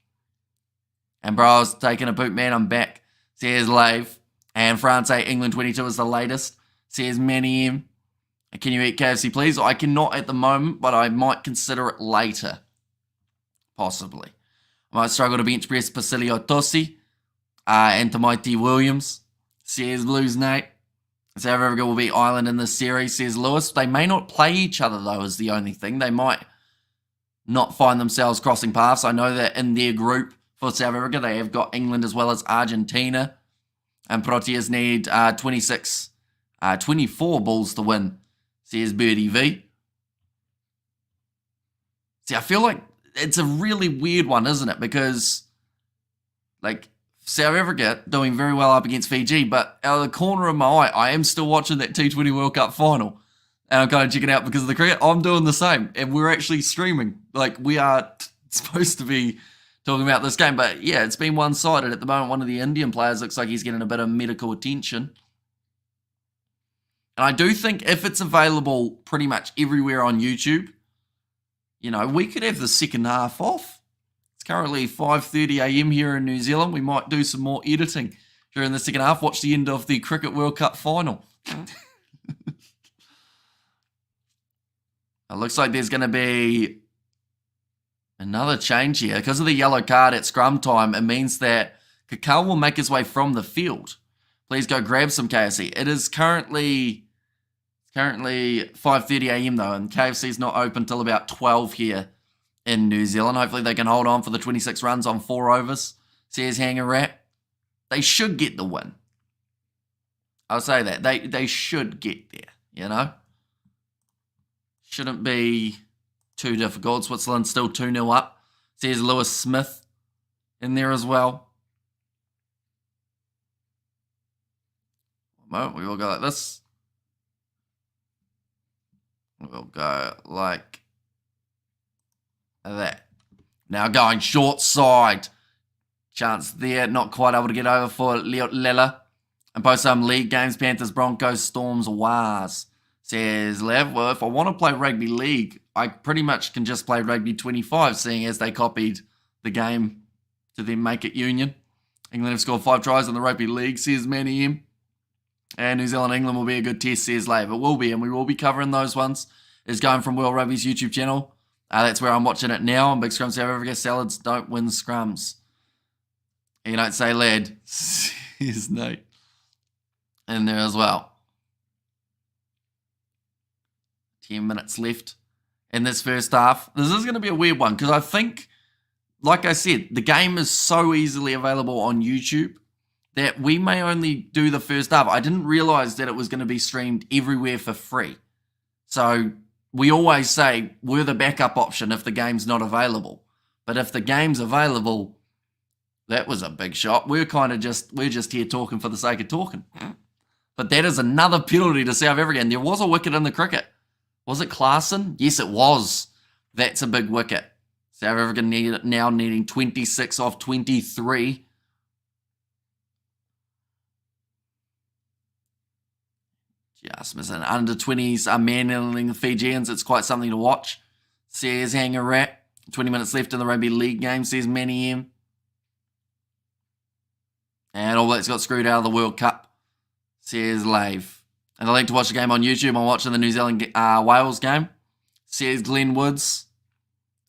And bro's taking a boot, man. I'm back, says Lave. And France 8, England 22 is the latest, says Manny M. Can you eat KFC, please? I cannot at the moment, but I might consider it later. Possibly. I might struggle to bench press Basilio Tosi. And Tamaiti Williams, says Blues Nate. South Africa will beat Ireland in this series, says Lewis. They may not play each other, though, is the only thing. They might not find themselves crossing paths. I know that in their group for South Africa, they have got England as well as Argentina. And Proteas need 24 balls to win, says Birdie V. See, I feel like it's a really weird one, isn't it? Because, like, South Africa doing very well up against Fiji, but out of the corner of my eye, I am still watching that T20 World Cup final. And I'm kind of checking out because of the cricket. I'm doing the same. And we're actually streaming. Like, we are supposed to be talking about this game. But yeah, it's been one-sided. At the moment, one of the Indian players looks like he's getting a bit of medical attention. And I do think if it's available pretty much everywhere on YouTube, you know, we could have the second half off. Currently 5:30 a.m. here in New Zealand. We might do some more editing during the second half. Watch the end of the Cricket World Cup final. It looks like there's going to be another change here. Because of the yellow card at scrum time, it means that Kakao will make his way from the field. Please go grab some KFC. It is currently 5:30 a.m. though, and KFC is not open till about 12 here in New Zealand. Hopefully they can hold on for the 26 runs on 4 overs, says Hanger Rat. They should get the win. I'll say that. They should get there, you know? Shouldn't be too difficult. Switzerland still 2-0 up, says Lewis Smith in there as well. One moment, we will go like this. We'll go like that. Now going short side. Chance there, not quite able to get over for Lela. And post some league games, Panthers, Broncos, Storms, Wars. Says Lev, well, if I want to play rugby league, I pretty much can just play rugby 25, seeing as they copied the game to then make it union. England have scored 5 tries in the rugby league, says Manny M. And New Zealand, England will be a good test, says Lev. It will be, and we will be covering those ones. It's going from World Rugby's YouTube channel. That's where I'm watching it now on Big Scrum South Africa. Salads don't win scrums. You don't say lad. Says Nate. In there as well. 10 minutes left in this first half. This is going to be a weird one because I think, like I said, the game is so easily available on YouTube that we may only do the first half. I didn't realize that it was going to be streamed everywhere for free. So we always say we're the backup option if the game's not available. But if the game's available, that was a big shot. We're just here talking for the sake of talking. But that is another penalty to South Africa. And there was a wicket in the cricket. Was it Clarkson? Yes, it was. That's a big wicket. South Africa now needing 26 off 23. Just missing. Under 20s are manhandling the Fijians. It's quite something to watch. Says Hanger Rat. 20 minutes left in the rugby league game, says Manny M. And All Blacks got screwed out of the World Cup, says Lave. And I like to watch the game on YouTube. I'm watching the New Zealand Wales game. Says Glenn Woods.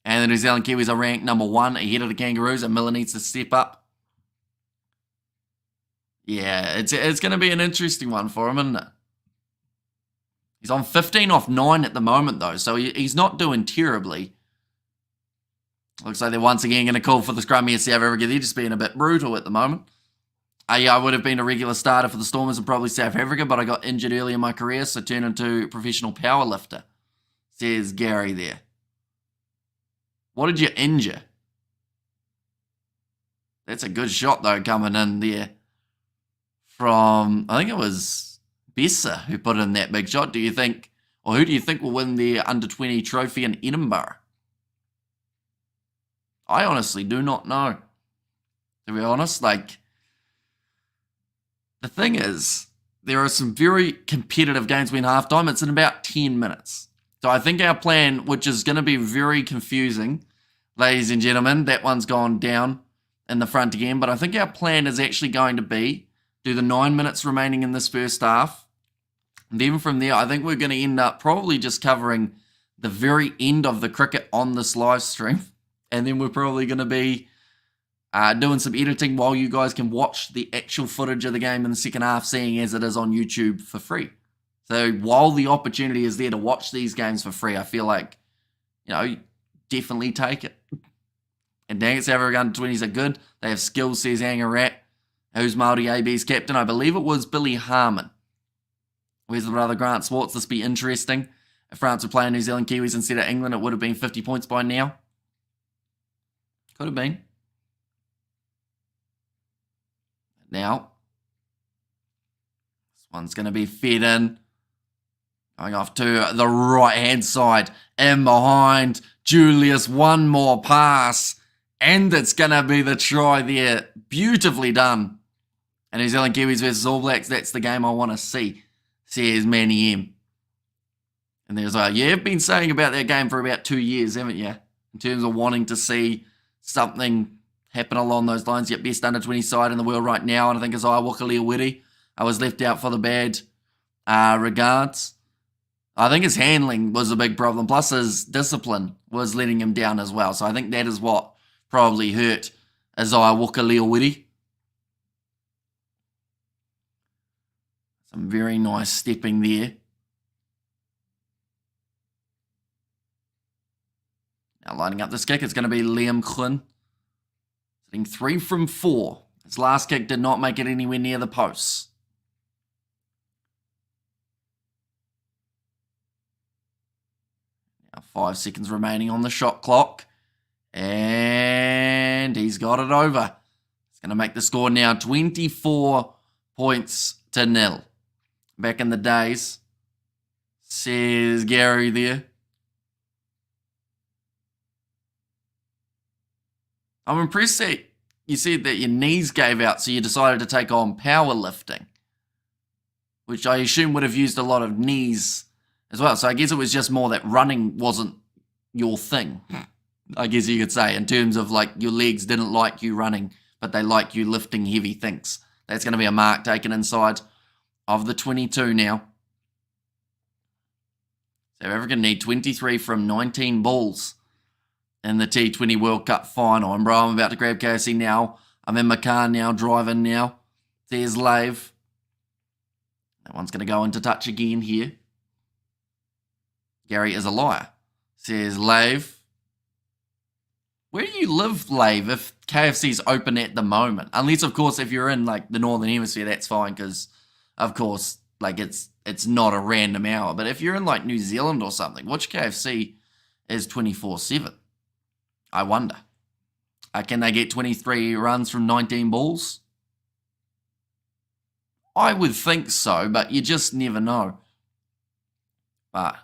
And the New Zealand Kiwis are ranked number 1 ahead of the Kangaroos, and Miller needs to step up. Yeah, it's going to be an interesting one for him, isn't it? He's on 15 off 9 at the moment, though, so he's not doing terribly. Looks like they're once again going to call for the scrum here, South Africa. They're just being a bit brutal at the moment. Yeah, I would have been a regular starter for the Stormers and probably South Africa, but I got injured early in my career, so turned into a professional powerlifter, says Gary there. What did you injure? That's a good shot, though, coming in there from, I think it was Besser who put in that big shot. Do you think, or who do you think will win the under-20 trophy in Edinburgh? I honestly do not know, to be honest. Like, the thing is, there are some very competitive games when halftime. It's in about 10 minutes. So I think our plan, which is going to be very confusing, ladies and gentlemen, that one's gone down in the front again, but I think our plan is actually going to be do the 9 minutes remaining in this first half. And then from there, I think we're going to end up probably just covering the very end of the cricket on this live stream. And then we're probably going to be doing some editing while you guys can watch the actual footage of the game in the second half, seeing as it is on YouTube for free. So while the opportunity is there to watch these games for free, I feel like, definitely take it. And dang it, South Africa under-20s are good. They have skills, says Angarat, who's Māori AB's captain. I believe it was Billy Harmon. Where's the brother Grant Swartz? This be interesting. If France were playing New Zealand Kiwis instead of England, it would have been 50 points by now. Could have been. Now, this one's going to be fed in. Going off to the right-hand side. In behind Julius. One more pass. And it's going to be the try there. Beautifully done. And New Zealand Kiwis versus All Blacks. That's the game I want to see, says Manny M. And there's you've been saying about that game for about 2 years, haven't you? In terms of wanting to see something happen along those lines. Yet best under-20 side in the world right now. And I think it's Iwakaliawiri. I was left out for the bad regards. I think his handling was a big problem. Plus his discipline was letting him down as well. So I think that is what probably hurt Iwakaliawiri. Some very nice stepping there. Now lining up this kick, it's going to be Liam Quinn. Sitting 3 from 4. His last kick did not make it anywhere near the posts. Now 5 seconds remaining on the shot clock. And he's got it over. It's going to make the score now 24 points to 0. Back in the days, says Gary there. I'm impressed that you said that your knees gave out, so you decided to take on powerlifting, which I assume would have used a lot of knees as well. So I guess it was just more that running wasn't your thing, I guess you could say, in terms of like your legs didn't like you running, but they like you lifting heavy things. That's going to be a mark taken inside of the 22 now. South Africa need 23 from 19 balls in the T20 World Cup final. And bro, I'm about to grab KFC now. I'm in my car now, driving now. There's Lave. That one's going to go into touch again here. Gary is a liar, says Lave. Where do you live, Lave, if KFC's open at the moment? Unless, of course, if you're in like the Northern Hemisphere, that's fine, because, of course, like it's not a random hour. But if you're in like New Zealand or something, which KFC is 24/7? I wonder. Can they get 23 runs from 19 balls? I would think so, but you just never know. But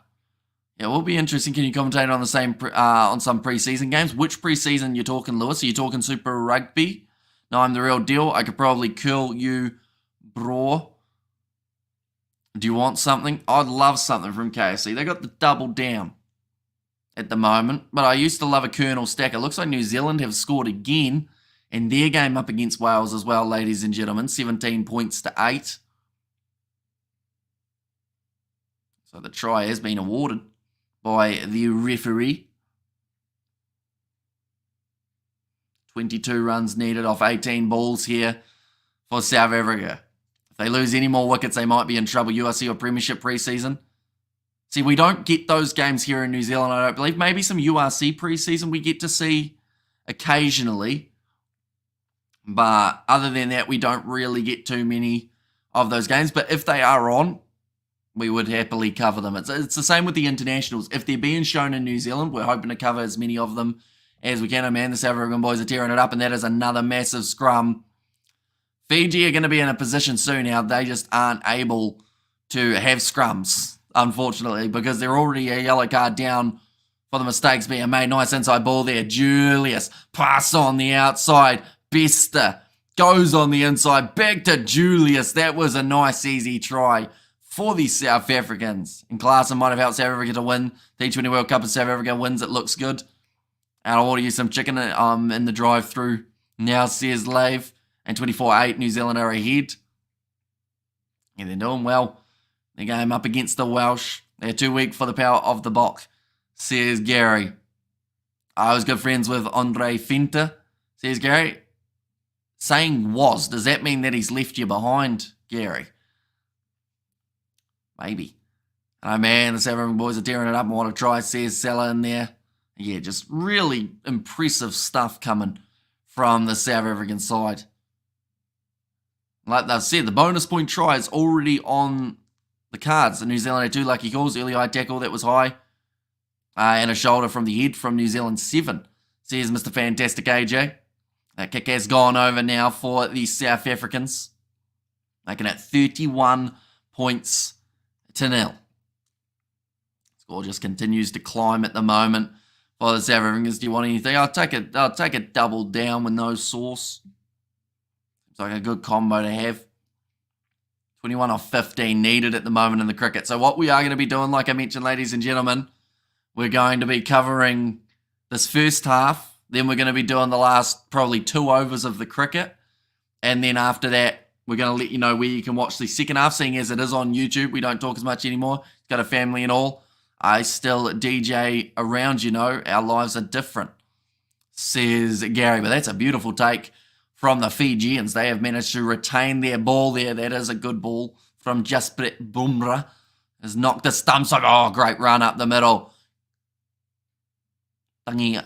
yeah, it will be interesting. Can you commentate on the same on some preseason games? Which preseason you're talking, Lewis? Are you talking Super Rugby? No, I'm the real deal. I could probably curl you, bro. Do you want something? I'd love something from KFC. They got the double down at the moment, but I used to love a Colonel stack. It looks like New Zealand have scored again in their game up against Wales as well, ladies and gentlemen. 17 points to 8. So the try has been awarded by the referee. 22 runs needed off 18 balls here for South Africa. If they lose any more wickets, they might be in trouble. URC or Premiership preseason. See, we don't get those games here in New Zealand, I don't believe. Maybe some URC preseason we get to see occasionally. But other than that, we don't really get too many of those games. But if they are on, we would happily cover them. It's the same with the internationals. If they're being shown in New Zealand, we're hoping to cover as many of them as we can. Oh man, the South African boys are tearing it up, and that is another massive scrum. Fiji are going to be in a position soon now. They just aren't able to have scrums, unfortunately, because they're already a yellow card down for the mistakes being made. Nice inside ball there. Julius, pass on the outside. Bester goes on the inside. Back to Julius. That was a nice, easy try for the South Africans. And Klaassen might have helped South Africa to win the T20 World Cup. If South Africa wins, it looks good. And I'll order you some chicken in the drive-through now, says Lave. And 24-8, New Zealand are ahead. Yeah, they're doing well. They're going up against the Welsh. They're too weak for the power of the Bok, says Gary. I was good friends with Andre Finta, says Gary. Saying was, does that mean that he's left you behind, Gary? Maybe. Oh man, the South African boys are tearing it up. And what a try, says Salah in there. Yeah, just really impressive stuff coming from the South African side. Like they've said, the bonus point try is already on the cards. The New Zealand had 2 lucky calls. Early high tackle, that was high. And a shoulder from the head from New Zealand 7, says Mr. Fantastic AJ. That kick has gone over now for the South Africans. Making it 31 points to 0. Score just continues to climb at the moment for the South Africans. Do you want anything? I'll take a double down with no sauce. It's like a good combo to have. 21 off 15 needed at the moment in the cricket. So what we are going to be doing, like I mentioned, ladies and gentlemen, we're going to be covering this first half. Then we're going to be doing the last probably 2 overs of the cricket. And then after that, we're going to let you know where you can watch the second half, seeing as it is on YouTube. We don't talk as much anymore. It's got a family and all. I still DJ around, you know. Our lives are different, says Gary. But that's a beautiful take from the Fijians. They have managed to retain their ball there. That is a good ball from Jasprit Bumrah. Has knocked the stumps off. Oh, great run up the middle. Tangi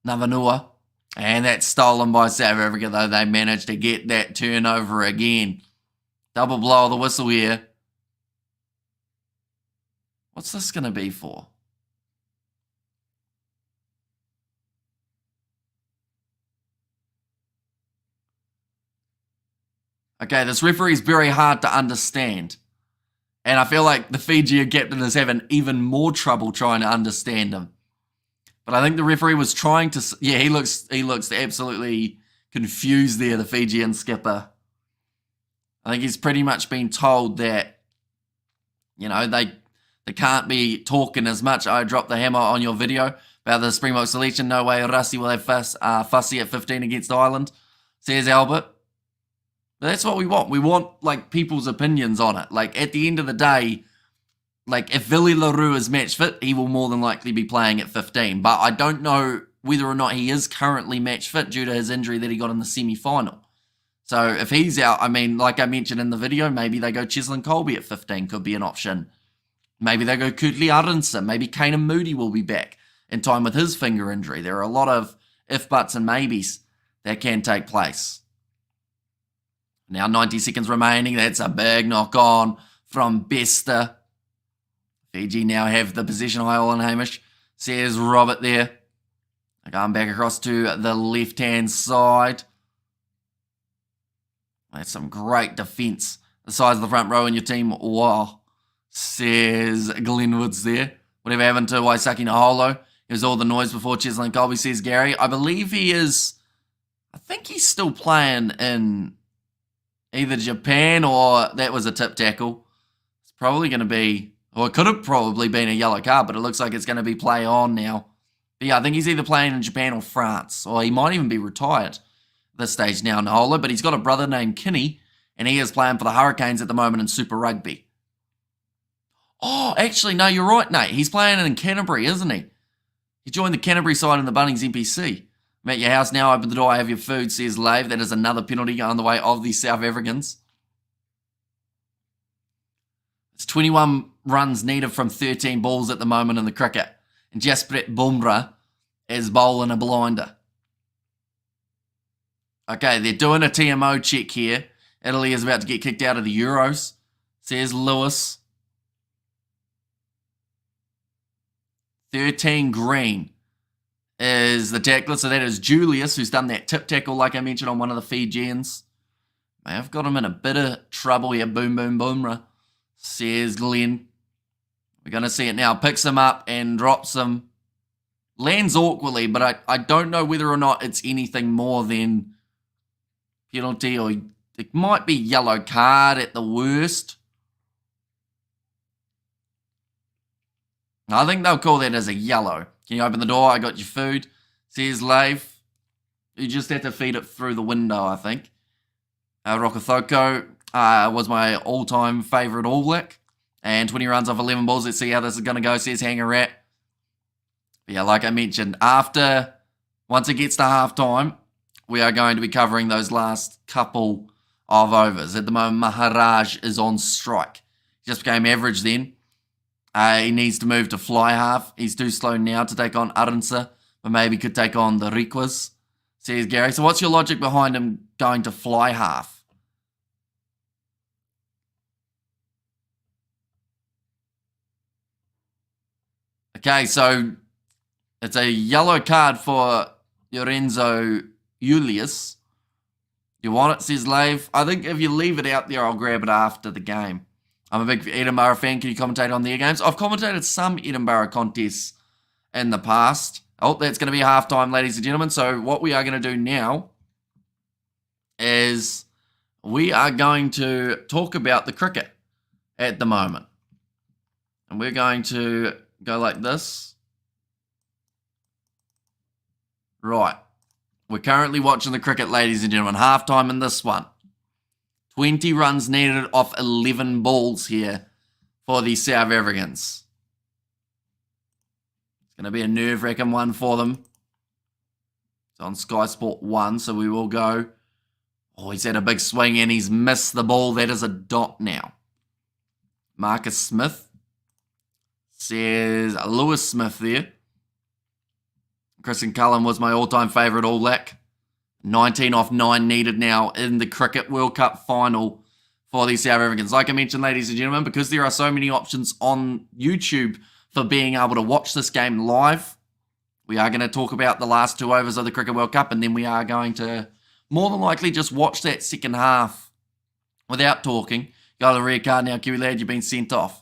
Navanua. And that's stolen by South Africa, though. They managed to get that turnover again. Double blow of the whistle here. What's this going to be for? Okay, this referee is very hard to understand. And I feel like the Fiji captain is having even more trouble trying to understand him. But I think the referee was trying to... Yeah, he looks absolutely confused there, the Fijian skipper. I think he's pretty much been told that, you know, they can't be talking as much. I dropped the hammer on your video about the Springbok selection. No way Rassi will have Fussy at 15 against Ireland, says Albert. But that's what we want. We want, like, people's opinions on it. Like, at the end of the day... Like, if Willie LaRue is match fit, he will more than likely be playing at 15. But I don't know whether or not he is currently match fit due to his injury that he got in the semi-final. So if he's out, I mean, like I mentioned in the video, maybe they go Cheslin Colby at 15, could be an option. Maybe they go Kurtley Ardenson. Maybe Kanan Moody will be back in time with his finger injury. There are a lot of if, buts, and maybes that can take place. Now 90 seconds remaining. That's a big knock on from Bester. Fiji now have the possession high on Hamish, says Robert there. Going back across to the left-hand side. That's some great defence. The size of the front row in your team, wow, says Glenwoods there. Whatever happened to Waisaki Naholo? It was all the noise before Cheslin Colby, says Gary. I believe he is, I think he's still playing in either Japan or that was a tip tackle. It's probably going to be... Or it could have probably been a yellow card, but it looks like it's going to be play on now. But yeah, I think he's either playing in Japan or France. Or he might even be retired at this stage now, Naholo. But he's got a brother named Kinney, and he is playing for the Hurricanes at the moment in Super Rugby. Oh, actually, no, you're right, Nate. He's playing in Canterbury, isn't he? He joined the Canterbury side in the Bunnings NPC. I'm at your house now, open the door, I have your food, says Lave. That is another penalty on the way of the South Africans. It's 21 runs needed from 13 balls at the moment in the cricket. And Jasprit Bumrah is bowling a blinder. Okay, they're doing a TMO check here. Italy is about to get kicked out of the Euros, says Lewis. 13 green is the tackler. So that is Julius, who's done that tip tackle like I mentioned on one of the Fijians. May have got him in a bit of trouble here. Boom, boom, boomerah, says Glenn. We're going to see it now. Picks him up and drops him. Lands awkwardly, but I don't know whether or not it's anything more than penalty, or it might be yellow card at the worst. I think they'll call that as a yellow. Can you open the door? I got your food, says Lave. You just have to feed it through the window, I think. Rokothoko was my all-time favourite All Black. And 20 runs off 11 balls. Let's see how this is going to go, says Hanger Rat. But yeah, like I mentioned, once it gets to half-time, we are going to be covering those last couple of overs. At the moment, Maharaj is on strike. He just became average then. He needs to move to fly half. He's too slow now to take on Aransa, but maybe could take on the Requas, says Gary. So what's your logic behind him going to fly half? Okay, so it's a yellow card for Lorenzo Julius. You want it, says Lave. I think if you leave it out there, I'll grab it after the game. I'm a big Edinburgh fan. Can you commentate on their games? I've commentated some Edinburgh contests in the past. Oh, that's going to be halftime, ladies and gentlemen. So what we are going to do now is we are going to talk about the cricket at the moment. And we're going to go like this. Right. We're currently watching the cricket, ladies and gentlemen. Halftime in this one. 20 runs needed off 11 balls here for the South Africans. It's going to be a nerve-wracking one for them. It's on Sky Sport 1, so we will go. Oh, he's had a big swing and he's missed the ball. That is a dot now. Marcus Smith says Lewis Smith there. Christian Cullen was my all-time favourite All Black. 19 off 9 needed now in the Cricket World Cup final for the South Africans. Like I mentioned, ladies and gentlemen, because there are so many options on YouTube for being able to watch this game live, we are going to talk about the last 2 overs of the Cricket World Cup, and then we are going to more than likely just watch that second half without talking. Got a red card now, Kiwi lad, you've been sent off.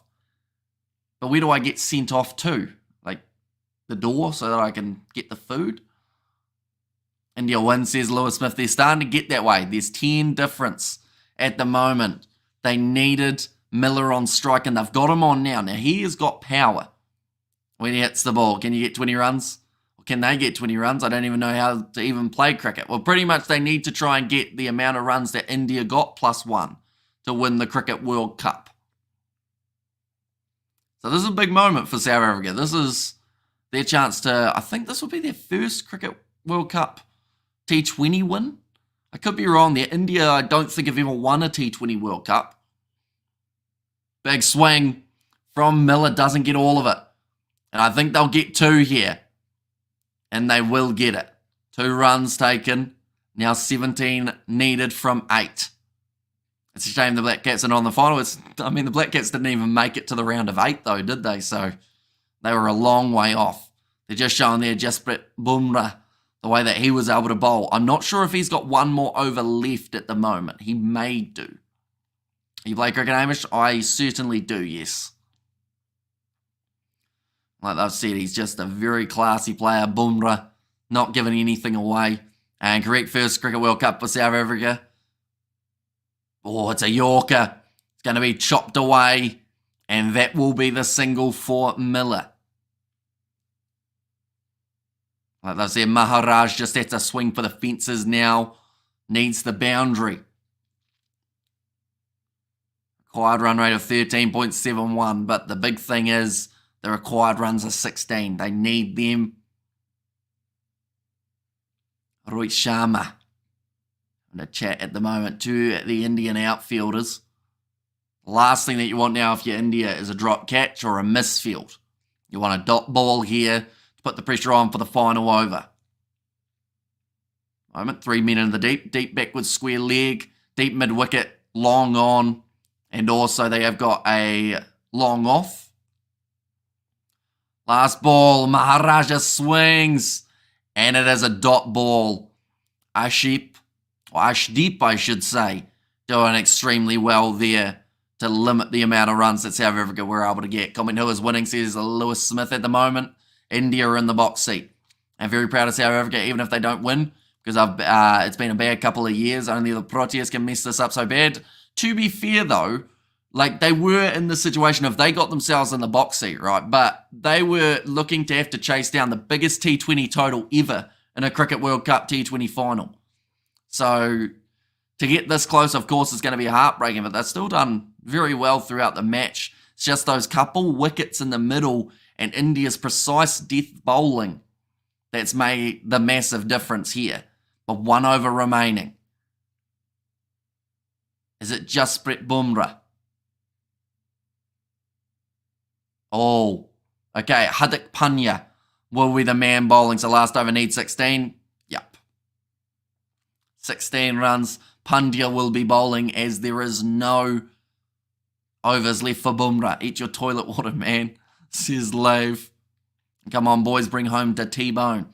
But where do I get sent off to? Like the door so that I can get the food? India win, says Lewis Smith. They're starting to get that way. There's 10 difference at the moment. They needed Miller on strike, and they've got him on now. Now, he has got power when he hits the ball. Can you get 20 runs? Or can they get 20 runs? I don't even know how to even play cricket. Well, pretty much they need to try and get the amount of runs that India got +1 to win the Cricket World Cup. So this is a big moment for South Africa. This is their chance to, I think this will be their first Cricket World Cup T20 win. I could be wrong there. India, I don't think have ever won a T20 World Cup. Big swing from Miller, doesn't get all of it. And I think they'll get 2 here. And they will get it. 2 runs taken. Now 17 needed from 8. It's a shame the Black Cats are not on the final. The Black Cats didn't even make it to the round of 8 though, did they? So they were a long way off. They're just showing there Jasprit Bumrah, the way that he was able to bowl. I'm not sure if he's got one more over left at the moment. He may do. You play cricket, Hamish? I certainly do, yes. Like I've said, he's just a very classy player. Bumrah, not giving anything away. And correct first Cricket World Cup for South Africa. Oh, it's a Yorker. It's going to be chopped away. And that will be the single for Miller. Like they've said, Maharaj just has to swing for the fences now. Needs the boundary. Required run rate of 13.71, but the big thing is the required runs are 16. They need them. Rohit Sharma in the chat at the moment to the Indian outfielders. The last thing that you want now if you're India is a drop catch or a misfield. You want a dot ball here to put the pressure on for the final over. Moment, 3 men in the deep backwards square leg, deep mid wicket, long on, and also they have got a long off. Last ball, Maharaja swings, and it is a dot ball. Ashdeep, I should say, doing extremely well there to limit the amount of runs that South Africa were able to get. Comment who is winning says Lewis Smith at the moment. India are in the box seat. I'm very proud of South Africa, even if they don't win, because it's been a bad couple of years. Only the Proteas can mess this up so bad. To be fair, though, like they were in the situation of they got themselves in the box seat, right? But they were looking to have to chase down the biggest T20 total ever in a Cricket World Cup T20 final. So to get this close, of course, is going to be heartbreaking, but they've still done very well throughout the match. It's just those couple wickets in the middle and India's precise death bowling that's made the massive difference here. But 1 over remaining. Is it Jasprit Bumrah? Oh, okay. Hardik Pandya will be the man bowling. So last over needs 16. Yep. 16 runs. Pandya will be bowling as there is no overs left for Bumrah. Eat your toilet water, man, says Lave. Come on, boys, bring home the T-Bone,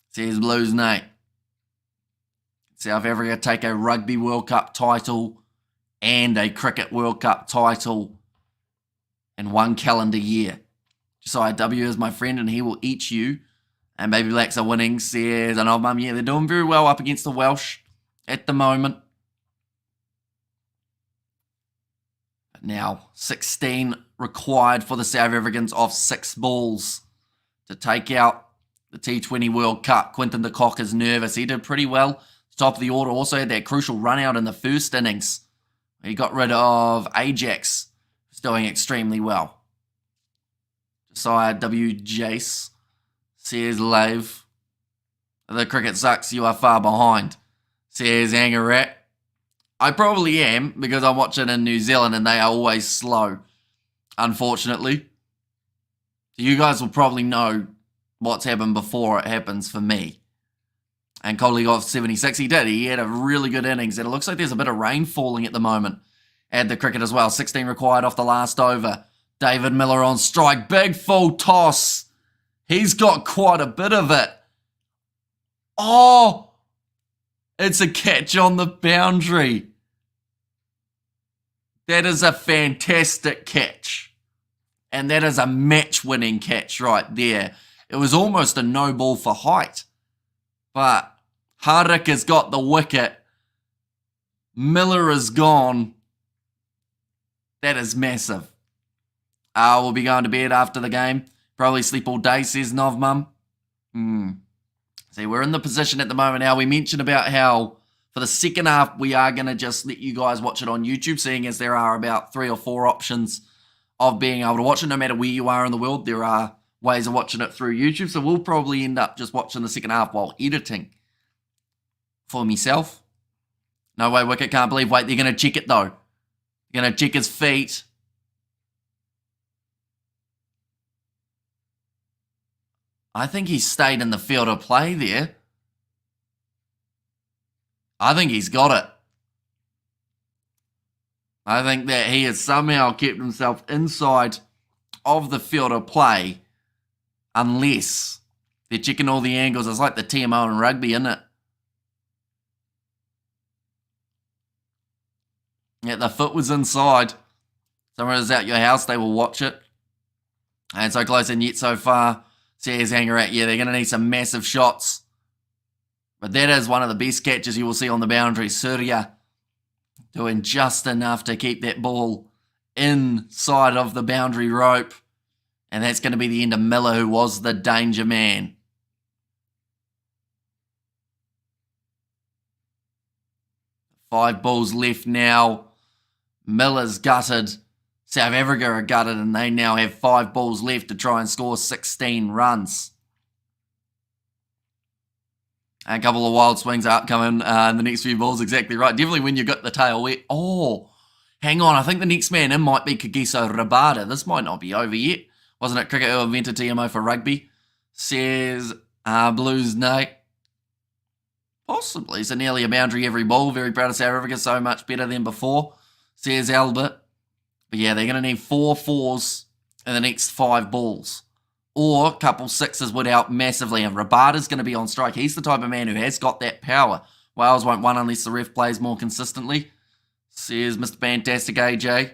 says Blues Nate. South Africa take a Rugby World Cup title and a Cricket World Cup title in 1 calendar year. Josiah W is my friend and he will eat you. And Baby Blacks are winning, says an old mum. Yeah, they're doing very well up against the Welsh at the moment. But now 16 required for the South Africans off 6 balls to take out the T20 World Cup. Quinton de Kock is nervous. He did pretty well. Top of the order, also had that crucial run out in the first innings. He got rid of Ajax, who's doing extremely well. Josiah W. Jace says Lave. The cricket sucks, you are far behind, says Angarat. I probably am, because I watch it in New Zealand and they are always slow, unfortunately. You guys will probably know what's happened before it happens for me. And Kohli got 76. He did. He had a really good innings. And it looks like there's a bit of rain falling at the moment at the cricket as well. 16 required off the last over. David Miller on strike. Big full toss. He's got quite a bit of it. Oh! It's a catch on the boundary. That is a fantastic catch. And that is a match-winning catch right there. It was almost a no ball for height. But Hardik has got the wicket. Miller is gone. That is massive. We'll be going to bed after the game. Probably sleep all day, says Novmum. See, we're in the position at the moment now. We mentioned about how for the second half, we are going to just let you guys watch it on YouTube, seeing as there are about 3 or 4 options of being able to watch it. No matter where you are in the world, there are ways of watching it through YouTube. So we'll probably end up just watching the second half while editing for myself. No way, Wicket, can't believe. Wait, they're going to check it though. They're going to check his feet. I think he stayed in the field of play there. I think he's got it. I think that he has somehow kept himself inside of the field of play. Unless they're checking all the angles. It's like the TMO in rugby, isn't it? Yeah, the foot was inside. Someone is at your house, they will watch it. And so close and yet so far. Says Angarat, yeah, they're going to need some massive shots. But that is one of the best catches you will see on the boundary. Surya doing just enough to keep that ball inside of the boundary rope. And that's going to be the end of Miller, who was the danger man. Five balls left now. Miller's gutted. South Africa are gutted, and they now have 5 balls left to try and score 16 runs. And a couple of wild swings are upcoming in the next few balls. Exactly right. Definitely when you got the tail wet. Oh, hang on. I think the next man in might be Kagiso Rabada. This might not be over yet. Wasn't it cricket who invented TMO for rugby? Says Blues, no. Possibly. So nearly a boundary every ball. Very proud of South Africa. So much better than before. Says Albert. But yeah, they're going to need 4 fours in the next 5 balls. Or a couple 6s would help massively. And Rabada's going to be on strike. He's the type of man who has got that power. Wales won't win unless the ref plays more consistently. Says Mr. Fantastic AJ.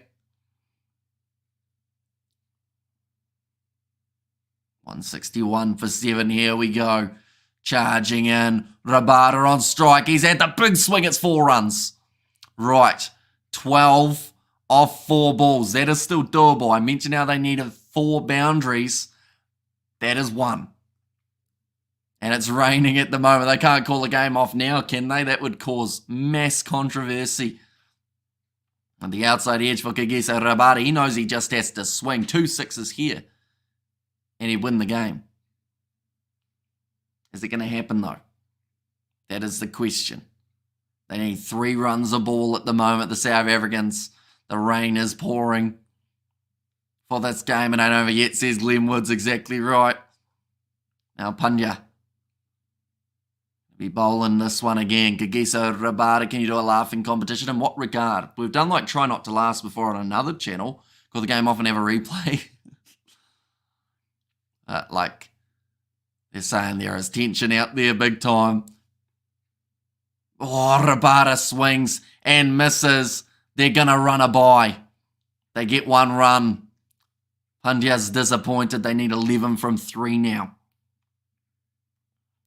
161 for 7. Here we go. Charging in. Rabada on strike. He's had the big swing. It's 4 runs. Right. 12 off 4 balls. That is still doable. I mentioned how they needed 4 boundaries. That is 1. And it's raining at the moment. They can't call the game off now, can they? That would cause mass controversy. On the outside edge for Kagiso Rabada. He knows he just has to swing 2 6s here. And he'd win the game. Is it going to happen though? That is the question. They need 3 runs a ball at the moment, the South Africans. The rain is pouring for this game and ain't over yet, says Glenn Woods. Exactly right. Now Pandya be bowling this one again. Kagiso Rabada, can you do a laughing competition? In what regard? We've done like Try Not to Last before on another channel. Call the game off and have a replay. Like, they're saying there is tension out there big time. Oh, Rabada swings and misses. They're going to run a bye. They get 1 run. Pandya's disappointed. They need 11 from 3 now.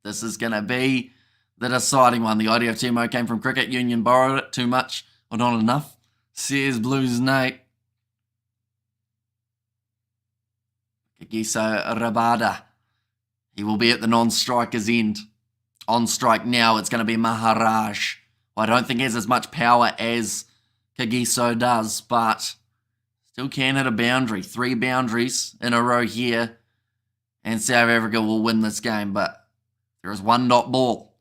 This is going to be the deciding one. The idea of TMO came from cricket. Union borrowed it. Too much or not enough? Says Blues Nate. Kagiso Rabada. He will be at the non-striker's end. On strike now, it's going to be Maharaj. I don't think he has as much power as Kagiso does, but still can hit a boundary. 3 boundaries in a row here. And South Africa will win this game, but there is 1 dot ball.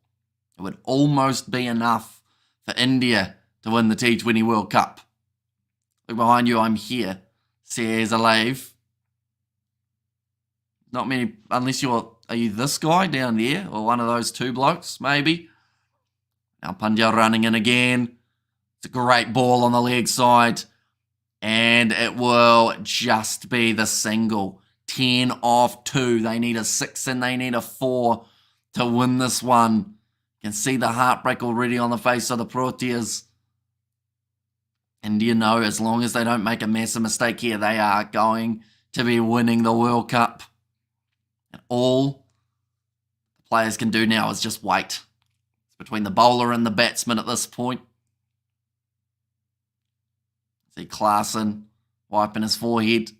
It would almost be enough for India to win the T20 World Cup. Look behind you, I'm here. Says Alave. Not many, unless are you this guy down there? Or one of those 2 blokes, maybe? Now Pandya running in again. It's a great ball on the leg side. And it will just be the single. 10 off 2. They need a 6 and they need a 4 to win this one. You can see the heartbreak already on the face of the Proteas. And you know, as long as they don't make a massive mistake here, they are going to be winning the World Cup. And all the players can do now is just wait. It's between the bowler and the batsman at this point. See Klaasen wiping his forehead.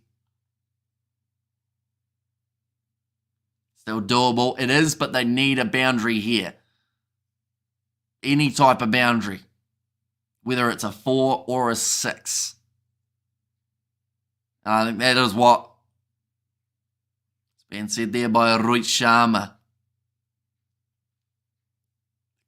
Still doable. It is, but they need a boundary here. Any type of boundary. Whether it's a 4 or a 6. I think that is what being said there by Rohit Sharma.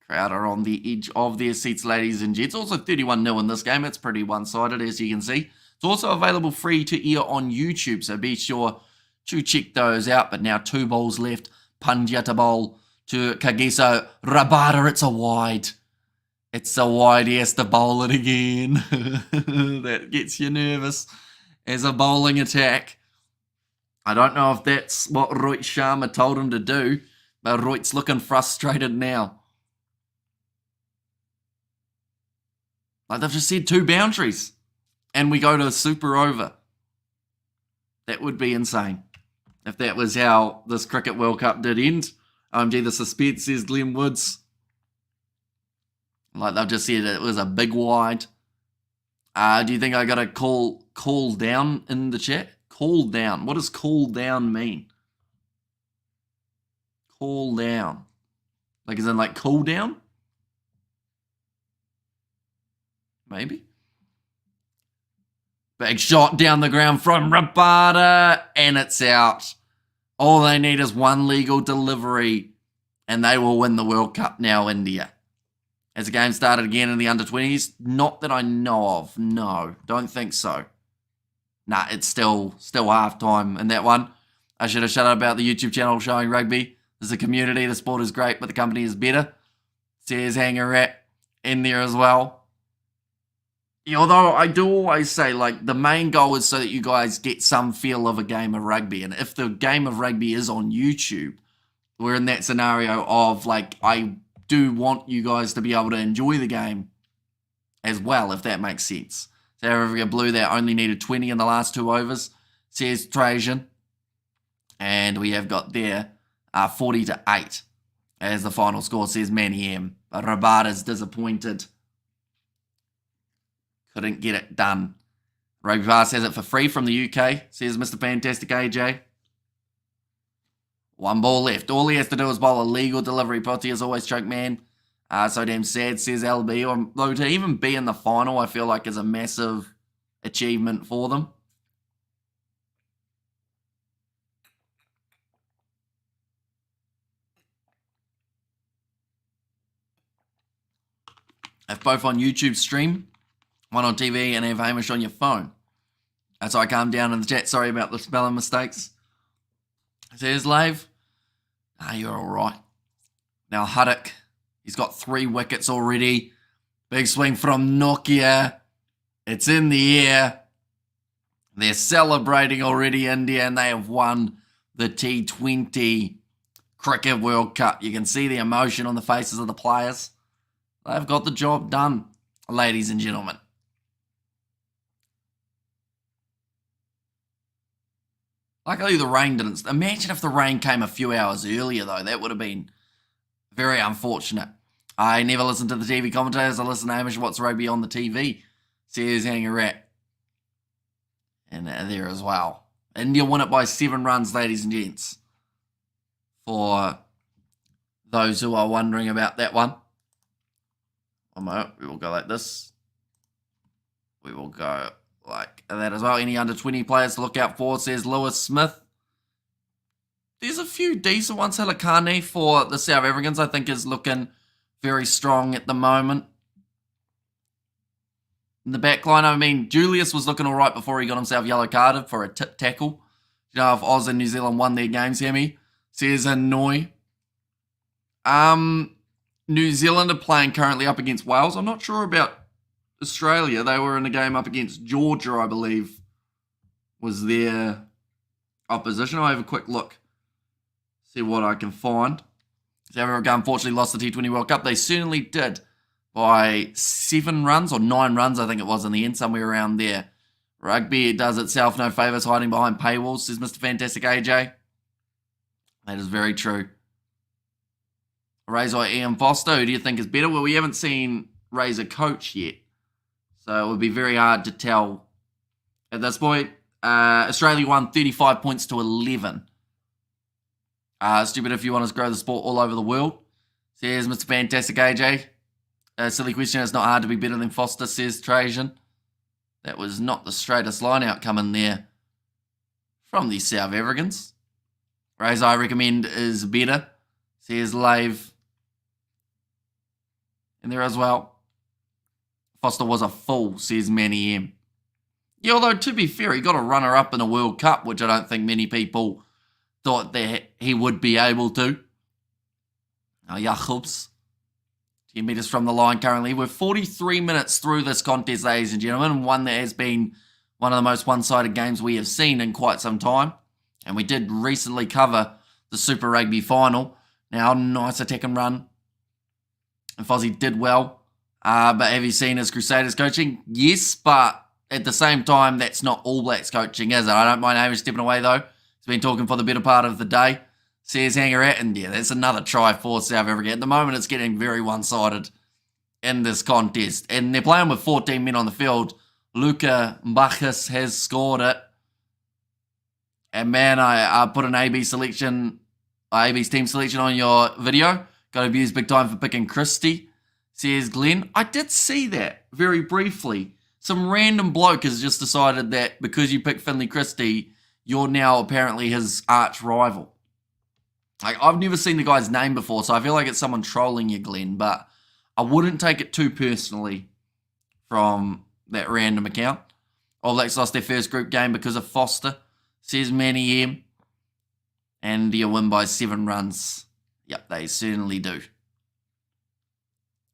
Crowd are on the edge of their seats, ladies and gents. Also 31-0 in this game. It's pretty one-sided, as you can see. It's also available free to ear on YouTube, so be sure to check those out. But now 2 balls left. Pandya to bowl to Kagiso Rabada. It's a wide. It's a wide. He has to bowl it again. That gets you nervous as a bowling attack. I don't know if that's what Rohit Sharma told him to do, but Rohit's looking frustrated now. Like they've just said 2 boundaries, and we go to a super over. That would be insane if that was how this Cricket World Cup did end. OMG, the suspense, says Glenn Woods. Like they've just said, it was a big wide. Do you think I got a call down in the chat? Cool down. What does cool down mean? Cool down. Like as in like cool down? Maybe. Big shot down the ground from Rabada, and it's out. All they need is one legal delivery, and they will win the World Cup now, India. Has the game started again in the under-20s? Not that I know of. No, don't think so. Nah, it's still half-time in that one. I should have shut up about the YouTube channel showing rugby. There's a community, the sport is great, but the company is better. Says Hangarat in there as well. Yeah, although I do always say, like, the main goal is so that you guys get some feel of a game of rugby. And if the game of rugby is on YouTube, we're in that scenario of, like, I do want you guys to be able to enjoy the game as well, if that makes sense. South Africa Blue there only needed 20 in the last 2 overs, says Trajan. And we have got there 40-8 as the final score, says Manny M. But Rabada's disappointed. Couldn't get it done. Rugby Pass has it for free from the UK, says Mr. Fantastic AJ. 1 ball left. All he has to do is bowl a legal delivery. Poti is always choke man. So damn sad, says LB. Though to even be in the final, I feel like is a massive achievement for them. If both on YouTube stream, one on TV, and have Hamish on your phone. So I calmed down in the chat. Sorry about the spelling mistakes. Says Lave. You're all right. Now Huddock, he's got 3 wickets already. Big swing from Nokia. It's in the air. They're celebrating already, India, and they have won the T20 Cricket World Cup. You can see the emotion on the faces of the players. They've got the job done, ladies and gentlemen. Luckily, the rain didn't. Imagine if the rain came a few hours earlier, though. That would have been very unfortunate. I never listen to the TV commentators. I listen to Hamish What's Rugby on the TV. Says Hangarat. And there as well. India won it by 7 runs, ladies and gents. For those who are wondering about that one. One moment. We will go like this. We will go like that as well. Any under 20 players to look out for, says Lewis Smith. There's a few decent ones. Halakani for the South Africans, I think, is looking very strong at the moment. In the back line, I mean, Julius was looking all right before he got himself yellow carded for a tip tackle. You know, if Oz and New Zealand won their games, Hemi, says Hanoi. New Zealand are playing currently up against Wales. I'm not sure about Australia. They were in a game up against Georgia, I believe, was their opposition. I'll have a quick look, see what I can find. South Africa unfortunately lost the T20 World Cup. They certainly did by 7 runs or 9 runs, I think it was in the end, somewhere around there. Rugby, it does itself no favours hiding behind paywalls, says Mr. Fantastic AJ. That is very true. Razor Ian Foster, who do you think is better? Well, we haven't seen Razor coach yet, so it would be very hard to tell at this point. Australia won 35 points to 11. Stupid if you want us to grow the sport all over the world, says Mr. Fantastic AJ. Silly question, it's not hard to be better than Foster, says Trajan. That was not the straightest line outcome in there from the South Africans. Razor, I recommend, is better, says Lave. In there as well. Foster was a fool, says Manny M. Yeah, although to be fair, he got a runner-up in a World Cup, which I don't think many people thought that he would be able to. Now, Jacobs, 10 metres from the line currently. We're 43 minutes through this contest, ladies and gentlemen, one that has been one of the most one-sided games we have seen in quite some time. And we did recently cover the Super Rugby final. Now, nice attack and run. And Fozzie did well. But have you seen his Crusaders coaching? Yes, but at the same time, that's not All Blacks coaching, is it? I don't mind Hamish stepping away, though. He's been talking for the better part of the day. Says Hangarat, and yeah, that's another try for South Africa. At the moment, it's getting very one-sided in this contest. And they're playing with 14 men on the field. Luca Mbachis has scored it. And man, I put an AB's team selection on your video. Got abused big time for picking Christie, says Glenn. I did see that very briefly. some random bloke has just decided that because you picked Finlay Christie, you're now apparently his arch rival. Like, I've never seen the guy's name before, so I feel like it's someone trolling you, Glenn, but I wouldn't take it too personally from that random account. All Blacks lost their first group game because of Foster, says Manny M. And you win by 7 runs. Yep, they certainly do.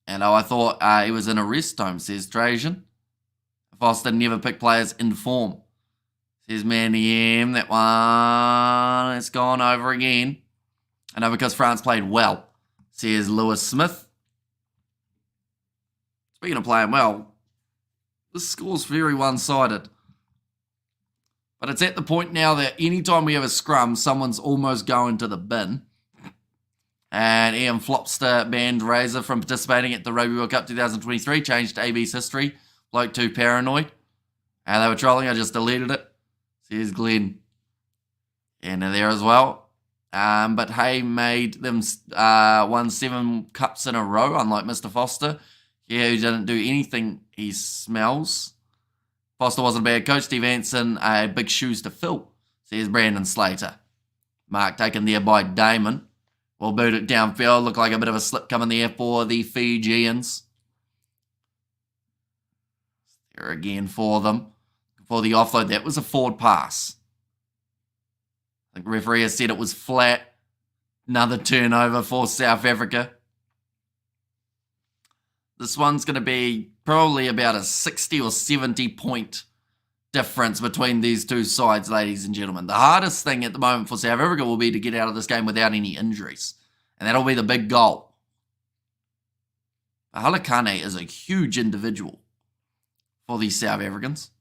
And I thought he was in a rest home, says Trajan. Foster never picked players in form, says Manny M. That one, it's gone over again. I know because France played well, says Lewis Smith. Speaking of playing well, this score's very one-sided. But it's at the point now that anytime we have a scrum, someone's almost going to the bin. And Ian Flopster banned Razor from participating at the Rugby World Cup 2023, changed AB's history. Bloke too paranoid. And they were trolling, I just deleted it. Says Glenn. And they're there as well. But Hay made them won 7 cups in a row, unlike Mr. Foster. Yeah, who didn't do anything he smells. Foster wasn't a bad coach. Steve Anson had big shoes to fill, says Brandon Slater. Mark taken there by Damon. We'll boot it downfield. Looked like a bit of a slip coming there for the Fijians. There again for them. For the offload, that was a forward pass. I think the referee has said it was flat. Another turnover for South Africa. This one's going to be probably about a 60 or 70 point difference between these two sides, ladies and gentlemen. The hardest thing at the moment for South Africa will be to get out of this game without any injuries. And that'll be the big goal. Halakane is a huge individual for these South Africans.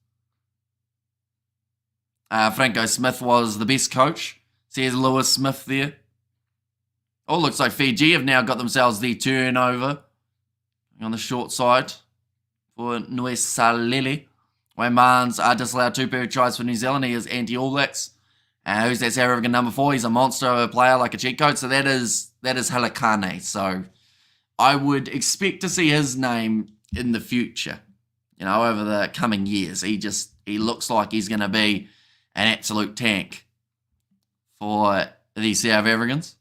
Franco Smith was the best coach, says Lewis Smith there. Oh, looks like Fiji have now got themselves the turnover on the short side for Nuesalele. Wayne Barnes disallowed 2 period tries for New Zealand. He is anti-All Blacks. Who's that South African number 4? He's a monster of a player, like a cheat code. So that is Halakane. So I would expect to see his name in the future. You know, over the coming years. He looks like he's going to be an absolute tank for the South Africans.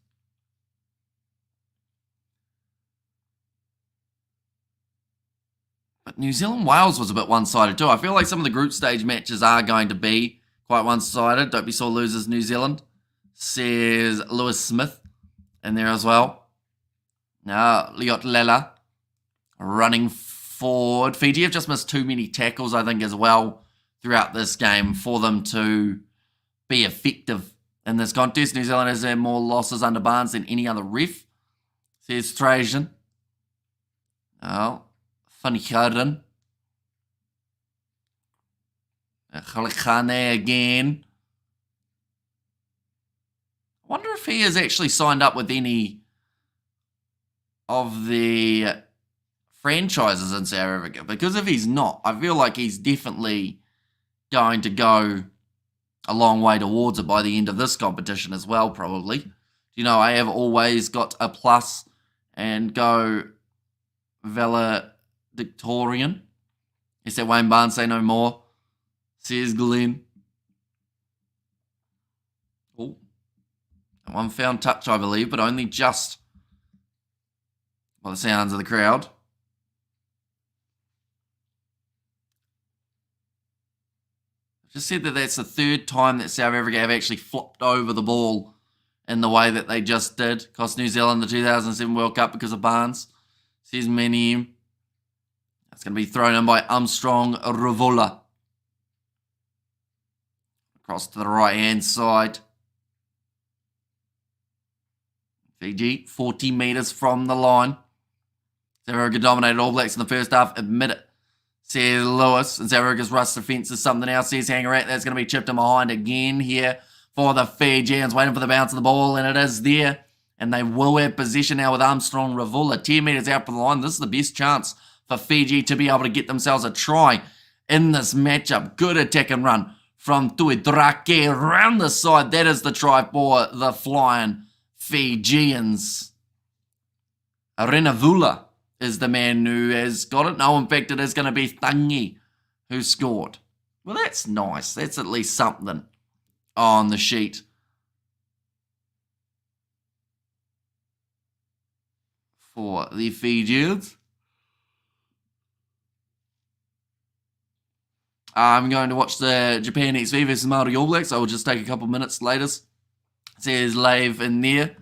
But New Zealand-Wales was a bit one-sided too. I feel like some of the group stage matches are going to be quite one-sided. Don't be sore losers, New Zealand, says Lewis Smith in there as well. Now, Liot Lela running forward. Fiji have just missed too many tackles, I think, as well throughout this game for them to be effective in this contest. New Zealand has had more losses under Barnes than any other ref, says Trajan. Oh, funny Karen. Khalekane again. I wonder if he has actually signed up with any of the franchises in South Africa. Because if he's not, I feel like he's definitely going to go a long way towards it by the end of this competition as well, probably. You know, I have always got a plus and go valedictorian. He said Wayne Barnes, say no more, says Glenn. Oh, one found touch, I believe, but only just by the sounds of the crowd. Just said that that's the 3rd time that South Africa have actually flopped over the ball in the way that they just did. Cost New Zealand the 2007 World Cup because of Barnes, says Menim. That's going to be thrown in by Armstrong Ravola. Across to the right-hand side. Fiji, 40 metres from the line. South Africa dominated All Blacks in the first half, admit it, says Lewis. And South Africa's rush defence is something else, says Hangarat. That's going to be chipped in behind again here for the Fijians, waiting for the bounce of the ball, and it is there. And they will have possession now with Armstrong Ravola, 10 metres out from the line. This is the best chance for Fiji to be able to get themselves a try in this matchup. Good attack and run from Tuidrake around the side. That is the try for the flying Fijians. Renavula is the man who has got it. No, in fact, it is going to be Thangi who scored. Well, that's nice. That's at least something on the sheet. For the Fijians. I'm going to watch the Japan XV versus Māori All Blacks. I will just take a couple minutes later. It says Lave in there.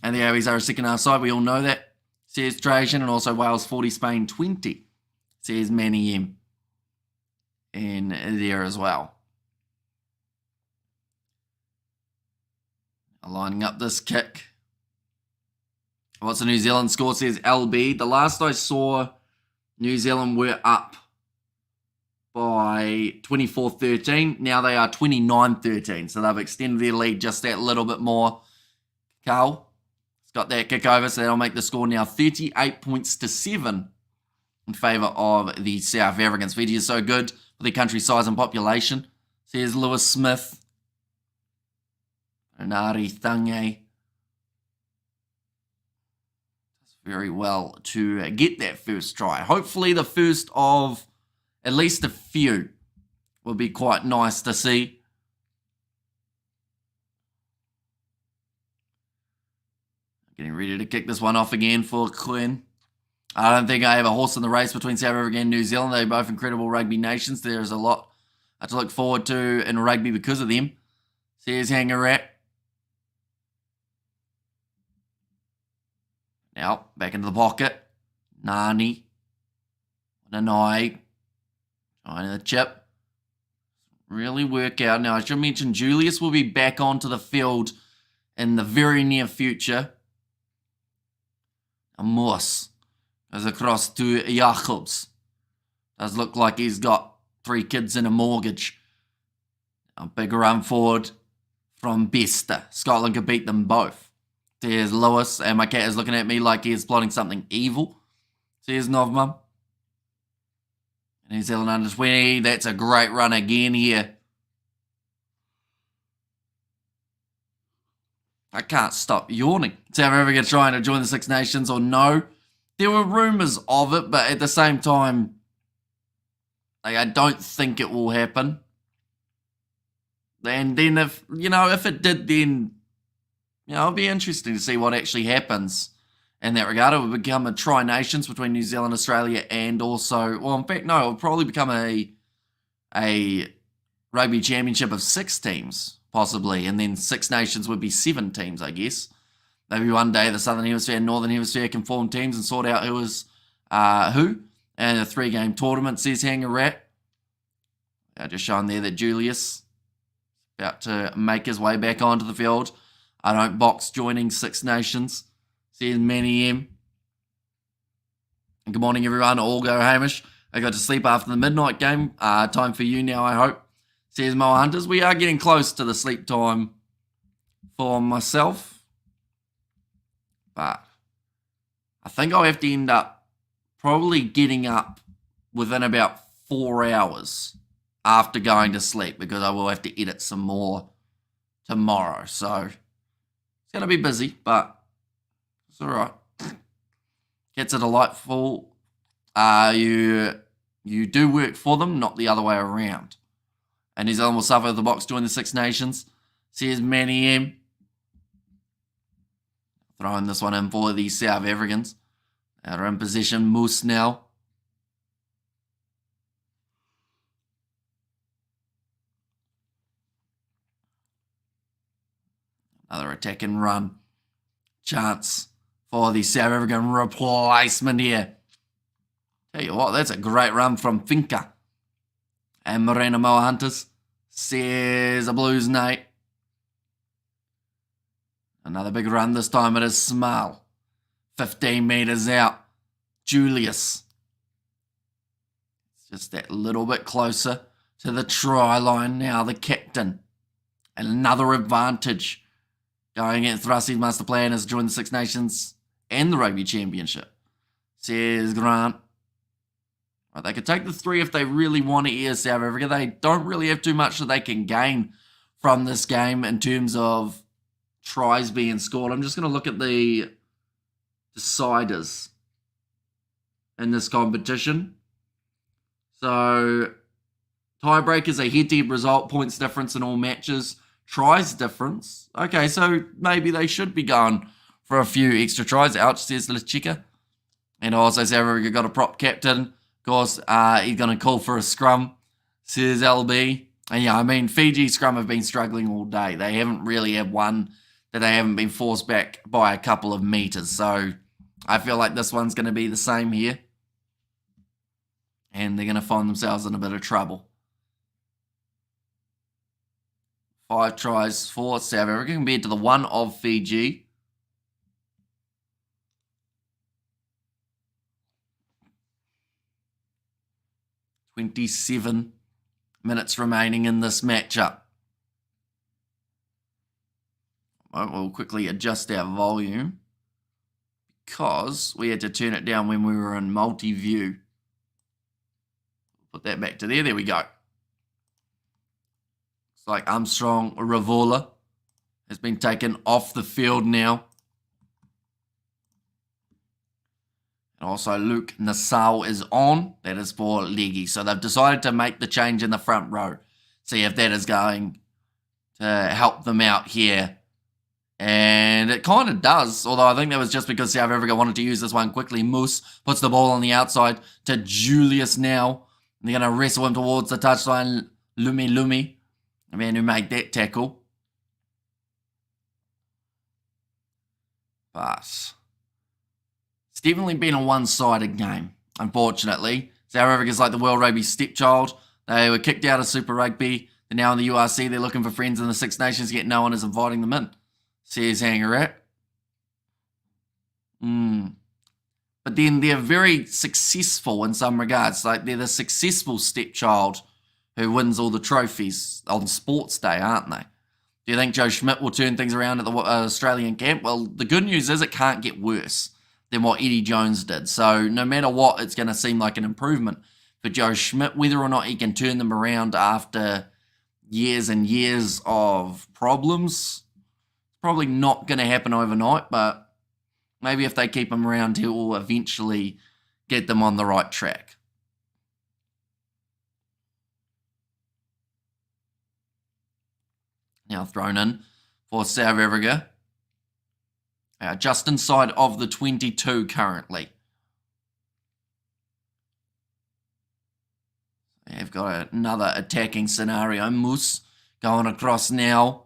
And the Aussies are a second half side. We all know that. It says Trajan and also Wales 40, Spain 20. It says Manny M in there as well. Lining up this kick. What's the New Zealand score? It says LB. The last I saw, New Zealand were up by 24-13. Now they are 29-13. So they've extended their lead just that little bit more. Carl has got that kick over, so that'll make the score now 38 points to 7 in favour of the South Africans. Fiji is so good for their country size and population. Says Lewis Smith. Renari Thange. Very well to get that first try. Hopefully the first of at least a few will be quite nice to see. Getting ready to kick this one off again for Quinn. I don't think I have a horse in the race between South Africa and New Zealand. They're both incredible rugby nations. There's a lot to look forward to in rugby because of them. Says Hangarat. Now, back into the pocket. Nani. Nanai. Trying the chip. Really work out. Now, I should mention Julius will be back onto the field in the very near future. Amos goes across to Jacobs. Does look like he's got 3 kids and a mortgage. A big run forward from Bester. Scotland could beat them both. There's Lewis, and my cat is looking at me like he is plotting something evil. There's Novmum. New Zealand under 20. That's a great run again here. I can't stop yawning. South Africa trying to join the Six Nations or no. There were rumours of it, but at the same time, I don't think it will happen. And then if it did, then it'll be interesting to see what actually happens in that regard. It will become a tri-nations between New Zealand, Australia, and also, well, in fact, no, it will probably become a Rugby Championship of 6 teams, possibly, and then Six Nations would be 7 teams, I guess. Maybe one day the Southern Hemisphere and Northern Hemisphere can form teams and sort out who is who. And a 3-game tournament, says Hangarat. Just showing there that Julius about to make his way back onto the field. I don't box joining Six Nations. Says Manny M. And good morning, everyone. All go Hamish. I got to sleep after the midnight game. Time for you now, I hope. Says Moa Hunters. We are getting close to the sleep time for myself. But I think I'll have to end up probably getting up within about 4 hours after going to sleep, because I will have to edit some more tomorrow. So it's going to be busy, but it's all right. Cats are delightful. You do work for them, not the other way around. And New Zealand will suffer the Boks join the Six Nations. Says Manny M. Throwing this one in for the South Africans. They're in possession. Moose now. Another attack and run. Chance for the South African replacement here. Tell you what, that's a great run from Finca. And Morena Moa Hunters. Says a Blues Nate. Another big run. This time it is Small. 15 metres out. Julius. It's just that little bit closer to the try line now. The captain. And another advantage. Going against Rusty's master plan is to join the Six Nations and the Rugby Championship. Says Grant. Right, they could take the 3 if they really want to here, South Africa. They don't really have too much that they can gain from this game in terms of tries being scored. I'm just going to look at the deciders in this competition. So Tiebreakers, a head-to-head result, points difference in all matches, tries difference. Okay, so maybe they should be going for a few extra tries. Ouch, says Lechika. And also, South Africa got a prop captain. Of course, he's going to call for a scrum, says LB. And yeah, I mean, Fiji scrum have been struggling all day. They haven't really had one that they haven't been forced back by a couple of meters. So I feel like this one's going to be the same here. And they're going to find themselves in a bit of trouble. 5 tries for South Africa compared to the 1 of Fiji. "27 minutes remaining in this matchup." We'll quickly adjust our volume because we had to turn it down when we were in multi-view. Put that back to there. There we go. It's like Armstrong Ravola has been taken off the field now. And also Luke Nassau is on. That is for Leggy. So they've decided to make the change in the front row. See if that is going to help them out here. And it kind of does. Although I think that was just because South Africa wanted to use this one quickly. Moose puts the ball on the outside to Julius now. And they're going to wrestle him towards the touchline. Lumi, the man who made that tackle. But it's definitely been a one-sided game, unfortunately. South Africa's like the World Rugby stepchild. They were kicked out of Super Rugby. They're now in the URC. They're looking for friends in the Six Nations, yet no one is inviting them in, says Hangarat. But then they're very successful in some regards. Like they're the successful stepchild who wins all the trophies on sports day, aren't they? Do you think Joe Schmidt will turn things around at the Australian camp? Well, the good news is it can't get worse than what Eddie Jones did. So no matter what, it's going to seem like an improvement for Joe Schmidt. Whether or not he can turn them around after years and years of problems, probably not going to happen overnight, but maybe if they keep him around, he'll eventually get them on the right track. Now thrown in for South Africa. Just inside of the 22 currently. They've got another attacking scenario. Moose going across now.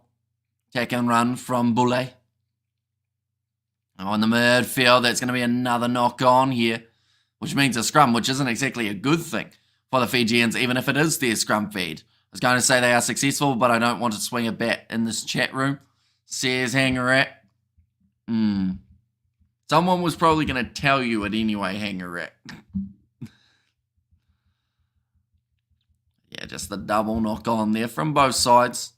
Attack and run from Boule. On the midfield, that's going to be another knock on here, which means a scrum, which isn't exactly a good thing for the Fijians, even if it is their scrum feed. I was going to say they are successful, but I don't want to swing a bat in this chat room, says Hangarat. Someone was probably going to tell you it anyway, Hangarat. Yeah, just the double knock on there from both sides.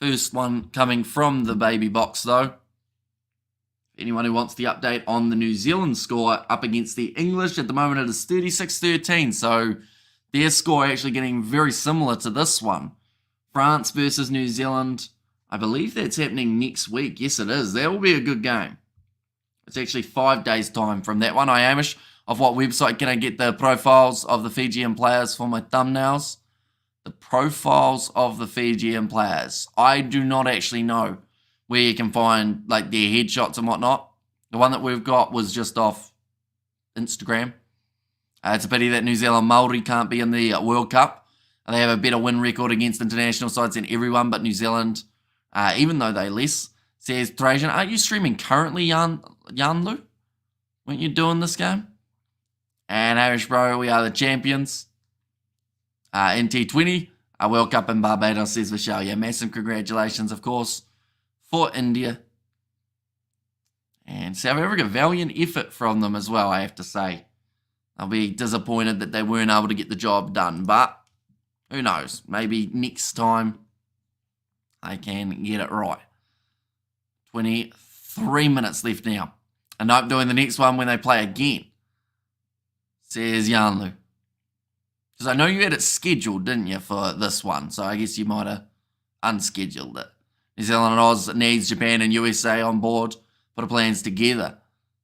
First one coming from the baby box, though. Anyone who wants the update on the New Zealand score up against the English, at the moment it is 36-13, so their score actually getting very similar to this one. France versus New Zealand, I believe that's happening next week. Yes, it is. That will be a good game. It's actually 5 days' time from that one. Amish, of what website can I get the profiles of the Fijian players for my thumbnails? The profiles of the Fijian players. I do not actually know where you can find like their headshots and whatnot. The one that we've got was just off Instagram. It's a pity that New Zealand Māori can't be in the World Cup. They have a better win record against international sides than everyone, but New Zealand, even though they less, says Trajan. Aren't you streaming currently, Yanlu? Weren't you doing this game? And Irish bro, we are the champions. In T20, a World Cup in Barbados, says Vishal. Yeah, massive congratulations, of course, for India. And South Africa, valiant effort from them as well, I have to say. I'll be disappointed that they weren't able to get the job done, but who knows? Maybe next time they can get it right. 23 minutes left now. And I'm doing the next one when they play again, says Yanlu. Because I know you had it scheduled, didn't you, for this one? So I guess you might have unscheduled it. New Zealand and Oz needs Japan and USA on board. Put plans together,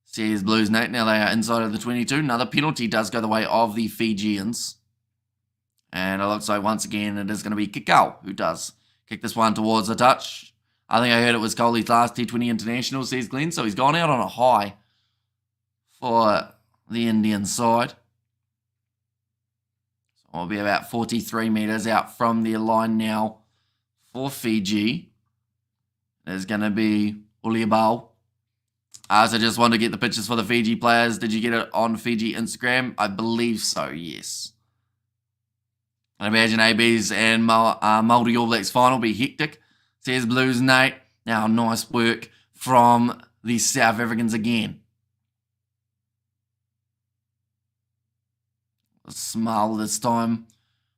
says Blues Nate. Now they are inside of the 22. Another penalty does go the way of the Fijians. And it looks like once again it is going to be Kickoff who does kick this one towards the touch. I think I heard it was Coley's last T20 international, says Glenn. So he's gone out on a high for the Indian side. So we'll be about 43 metres out from their line now for Fiji. There's going to be Uliabal. So just wanted to get the pictures for the Fiji players. Did you get it on Fiji Instagram? I believe so, yes. I imagine AB's and Māori All Blacks final will be hectic, says Blues Nate. Now, nice work from the South Africans again. A smile this time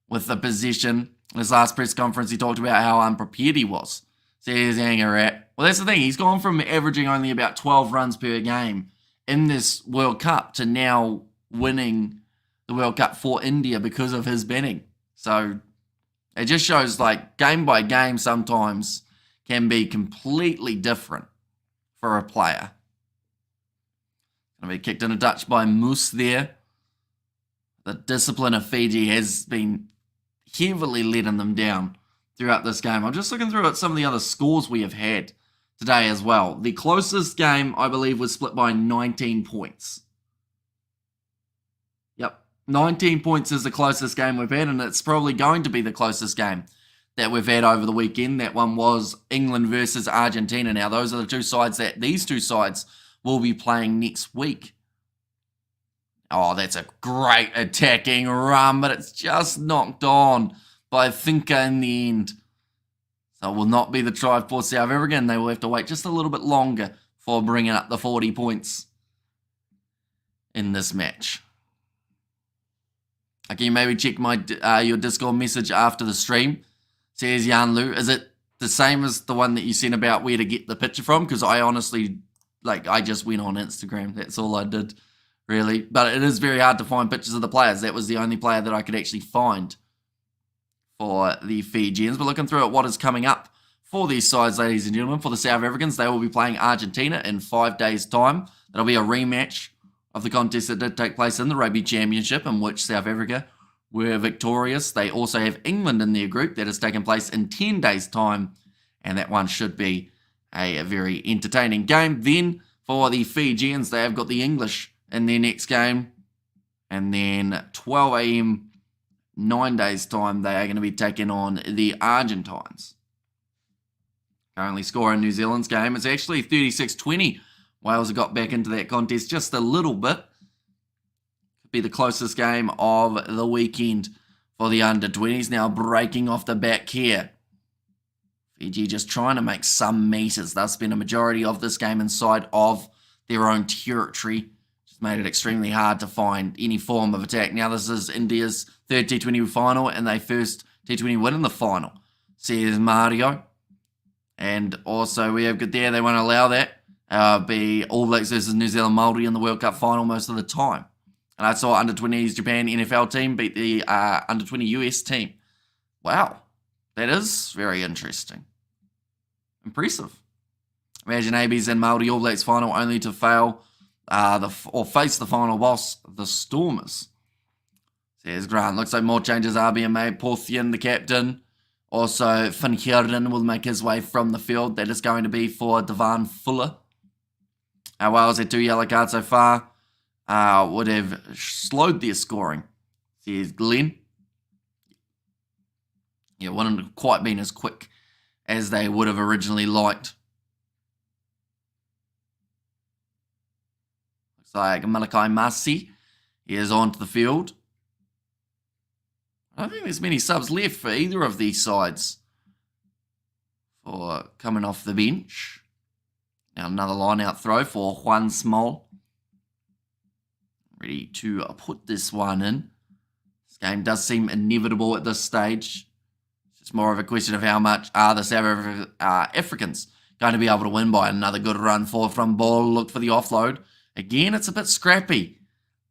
with the possession. In his last press conference, he talked about how unprepared he was. Says Angarat. Well, that's the thing. He's gone from averaging only about 12 runs per game in this World Cup to now winning the World Cup for India because of his batting. So it just shows like game by game sometimes can be completely different for a player. Going to be kicked in a touch by Moose there. The discipline of Fiji has been heavily letting them down throughout this game. I'm just looking through at some of the other scores we have had today as well. The closest game, I believe, was split by 19 points. Yep, 19 points is the closest game we've had, and it's probably going to be the closest game that we've had over the weekend. That one was England versus Argentina. Now, those are the two sides that these two sides will be playing next week. Oh, that's a great attacking run, but it's just knocked on by Finca in the end. So it will not be the try for South Africa, and they will have to wait just a little bit longer for bringing up the 40 points in this match. Okay, maybe check my your Discord message after the stream. Says Jan Lu. Is it the same as the one that you sent about where to get the picture from? Because I honestly, I just went on Instagram. That's all I did, really. But it is very hard to find pictures of the players. That was the only player that I could actually find for the Fijians. But looking through at what is coming up for these sides, ladies and gentlemen, for the South Africans, they will be playing Argentina in 5 days' time. That'll be a rematch of the contest that did take place in the Rugby Championship, in which South Africa were victorious. They also have England in their group that has taken place in 10 days' time, and that one should be a very entertaining game. Then for the Fijians, they have got the English in their next game, and then 12 a.m., 9 days' time, they are going to be taking on the Argentines. Currently scoring New Zealand's game. It's actually 36-20. Wales have got back into that contest just a little bit. Could be the closest game of the weekend for the under-20s. Now breaking off the back here. Fiji just trying to make some meters. They'll spend a majority of this game inside of their own territory. Made it extremely hard to find any form of attack. Now this is India's third T20 final and their first T20 win in the final, says Mario. And also we have good there, they won't allow that. Be All Blacks versus New Zealand Māori in the World Cup final most of the time. And I saw under-20s Japan NFL team beat the under-20 US team. Wow, that is very interesting. Impressive. Imagine AB's and Māori All Blacks final only to fail face the final boss, the Stormers. Says Grant. Looks like more changes are being made. Porthian, the captain. Also, Finn Heerden will make his way from the field. That is going to be for Devan Fuller. Wales had 2 yellow cards so far. Would have slowed their scoring, says Glenn. Yeah, wouldn't have quite been as quick as they would have originally liked. Like Malachi Masi, he is onto the field. I don't think there's many subs left for either of these sides for coming off the bench. Now another line-out throw for Juan Small. Ready to put this one in. This game does seem inevitable at this stage. It's more of a question of how much are the South Africans going to be able to win by. Another good run forward from ball. Look for the offload. Again, it's a bit scrappy.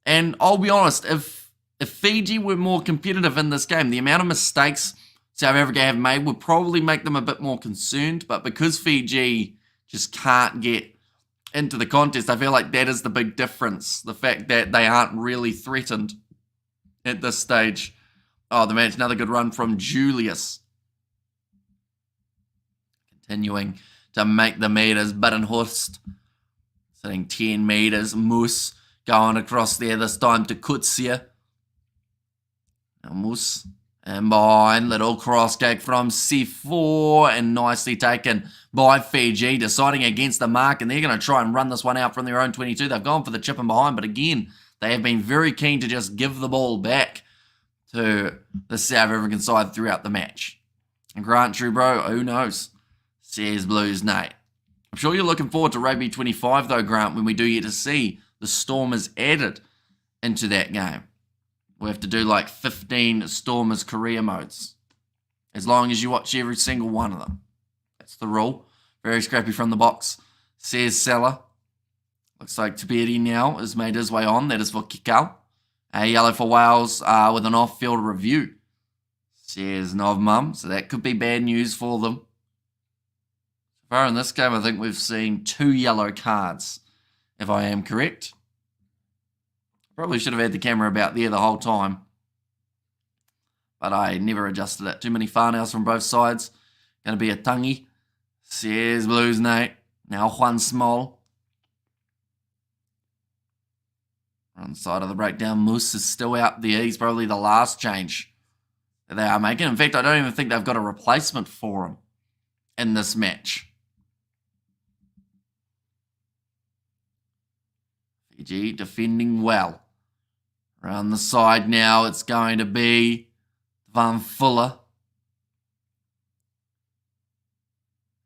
And I'll be honest, if Fiji were more competitive in this game, the amount of mistakes South Africa have made would probably make them a bit more concerned. But because Fiji just can't get into the contest, I feel like that is the big difference. The fact that they aren't really threatened at this stage Oh, the match, another good run from Julius. Continuing to make the meters. Bittenhorst sitting 10 meters. Moose going across there, this time to Kutsia. Now Moose and behind, little cross kick from C4 and nicely taken by Fiji, deciding against the mark, and they're going to try and run this one out from their own 22. They've gone for the chip and behind, but again, they have been very keen to just give the ball back to the South African side throughout the match. And Grant Trubro, who knows, says Blues Nate. I'm sure you're looking forward to Rugby 25 though, Grant, when we do get to see the Stormers added into that game. We have to do like 15 Stormers career modes, as long as you watch every single one of them. That's the rule. Very scrappy from the box, says Salah. Looks like Taberi now has made his way on. That is for Kickoff. A yellow for Wales with an off-field review, says Novmum. So that could be bad news for them. So far in this game, I think we've seen 2 yellow cards, if I am correct. Probably should have had the camera about there the whole time, but I never adjusted it. Too many whānaus from both sides. Going to be a tangi, says Blues Nate. Now Juan Small. On the side of the breakdown, Moose is still out there. He's probably the last change that they are making. In fact, I don't even think they've got a replacement for him in this match. Fiji defending well. Around the side now, it's going to be Van Fuller.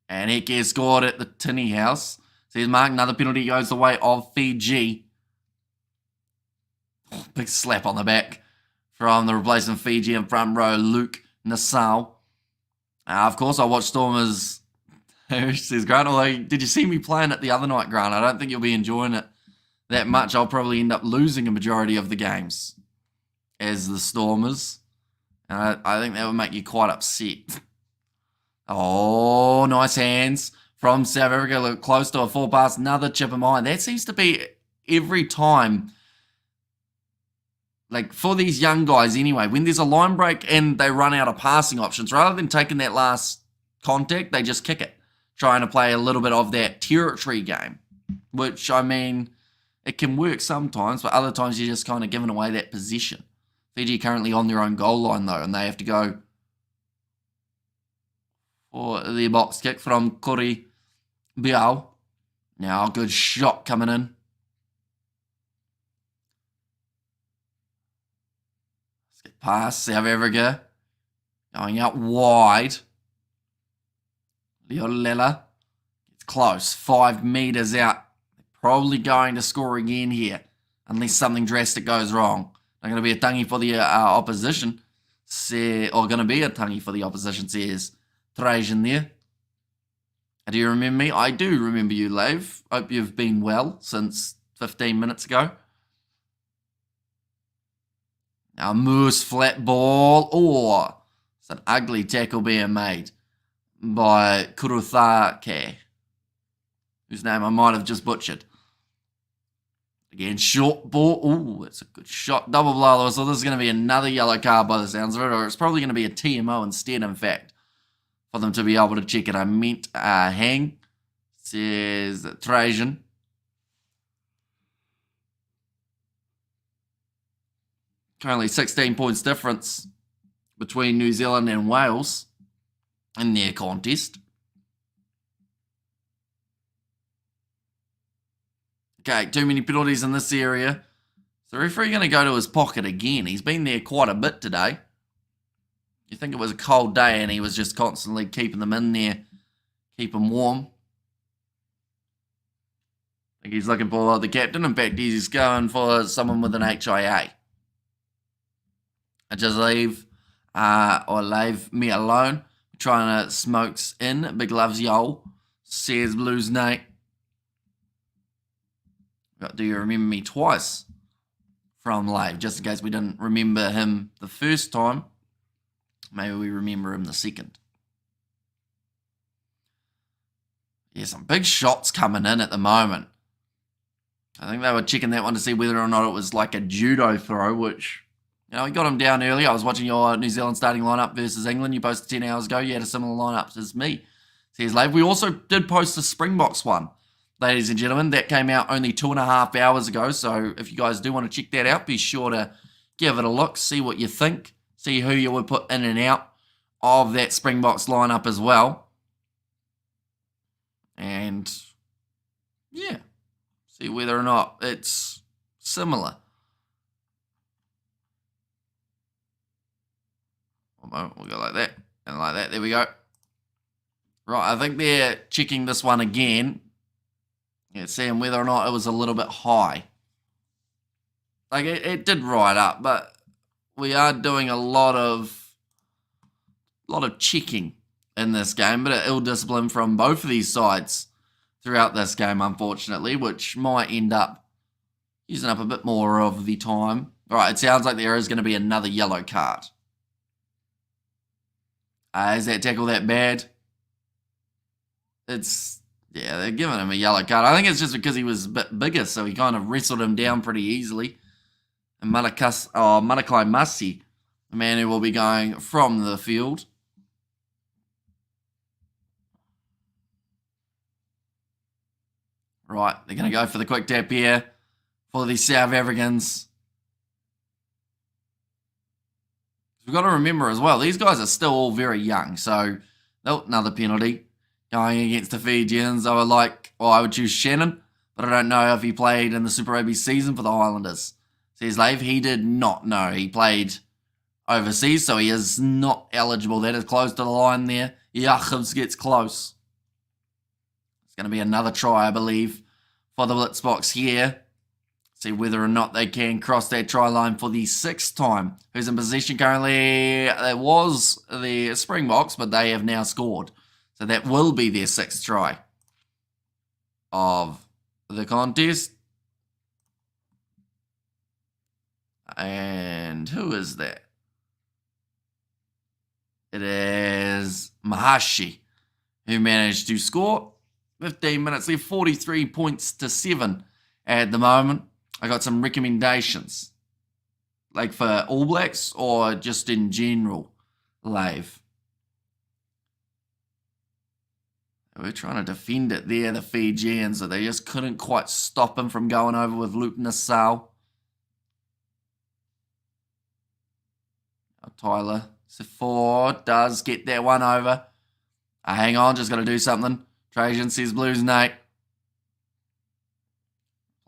And Heke scored at the Tinny House. Says Mark, another penalty goes the way of Fiji. Oh, big slap on the back from the replacement Fiji in front row, Luke Nassau. Of course, I watched Stormers. Says Grant, although, did you see me playing it the other night, Grant? I don't think you'll be enjoying it that much. I'll probably end up losing a majority of the games as the Stormers. And I think that would make you quite upset. Oh, nice hands from South Africa. Look close to a 4-pass. Another chip in mine. That seems to be every time. Like, for these young guys anyway, when there's a line break and they run out of passing options, rather than taking that last contact, they just kick it. Trying to play a little bit of that territory game. Which, I mean, it can work sometimes, but other times you're just kind of giving away that position. Fiji currently on their own goal line, though, and they have to go for the box kick from Kori Biao. Now, good shot coming in. Let's get past South Africa. Going out wide. Leolela gets close. 5 meters out. Probably going to score again here, unless something drastic goes wrong. They're going to be a tangi for the opposition, or going to be a tangi for the opposition, says Trajan there. Do you remember me? I do remember you, Lev. Hope you've been well since 15 minutes ago. Now Moose flat ball. Oh, it's an ugly tackle being made by Kuruthake, whose name I might have just butchered. Again, short ball. Ooh, that's a good shot. Double blow. So this is going to be another yellow card by the sounds of it, or it's probably going to be a TMO instead, in fact, for them to be able to check it. I meant hang, says Trajan. Currently 16 points difference between New Zealand and Wales in their contest. Okay, too many penalties in this area. So the referee going to go to his pocket again. He's been there quite a bit today. You think it was a cold day and he was just constantly keeping them in there, keep them warm. I think he's looking for the captain. In fact, he's going for someone with an HIA. I just leave me alone. Trying to smokes in. Big loves y'all, says Blues Nate. Do you remember me twice from Live? Just in case we didn't remember him the first time, maybe we remember him the second. Yeah, some big shots coming in at the moment. I think they were checking that one to see whether or not it was like a judo throw, which he got him down early. I was watching your New Zealand starting lineup versus England. You posted 10 hours ago. You had a similar lineup as me. Says Lave. We also did post the Springboks one, ladies and gentlemen. That came out only 2.5 hours ago. So if you guys do want to check that out, be sure to give it a look. See what you think. See who you would put in and out of that Springboks lineup as well. And yeah, see whether or not it's similar. We'll go like that and like that. There we go. Right, I think they're checking this one again. Yeah, seeing whether or not it was a little bit high. Like it did ride up, but we are doing a lot of checking in this game, but ill discipline from both of these sides throughout this game, unfortunately, which might end up using up a bit more of the time. All right, it sounds like there is going to be another yellow card. Is that tackle that bad? Yeah, they're giving him a yellow card. I think it's just because he was a bit bigger, so he kind of wrestled him down pretty easily. And Manakai Masi, the man who will be going from the field. Right, they're going to go for the quick tap here for the South Africans. We've got to remember as well, these guys are still all very young. So, another penalty going against the Fijians. I would choose Shannon, but I don't know if he played in the Super Rugby season for the Highlanders. Says Lave, he did not know. He played overseas, so he is not eligible. That is close to the line there. Yachevs gets close. It's going to be another try, I believe, for the Blitzboks here. See whether or not they can cross that try line for the 6th time. Who's in possession currently? It was the Springboks, but they have now scored. So that will be their 6th try of the contest. And who is that? It is Mahashi, who managed to score. 15 minutes left, 43 points to 7 at the moment. I got some recommendations, like for All Blacks or just in general, Lave. We're trying to defend it there, the Fijians, so they just couldn't quite stop him from going over with Luke Nassau. Tyler Sefor does get that one over. Hang on, just got to do something. Trajan says Blues Nate.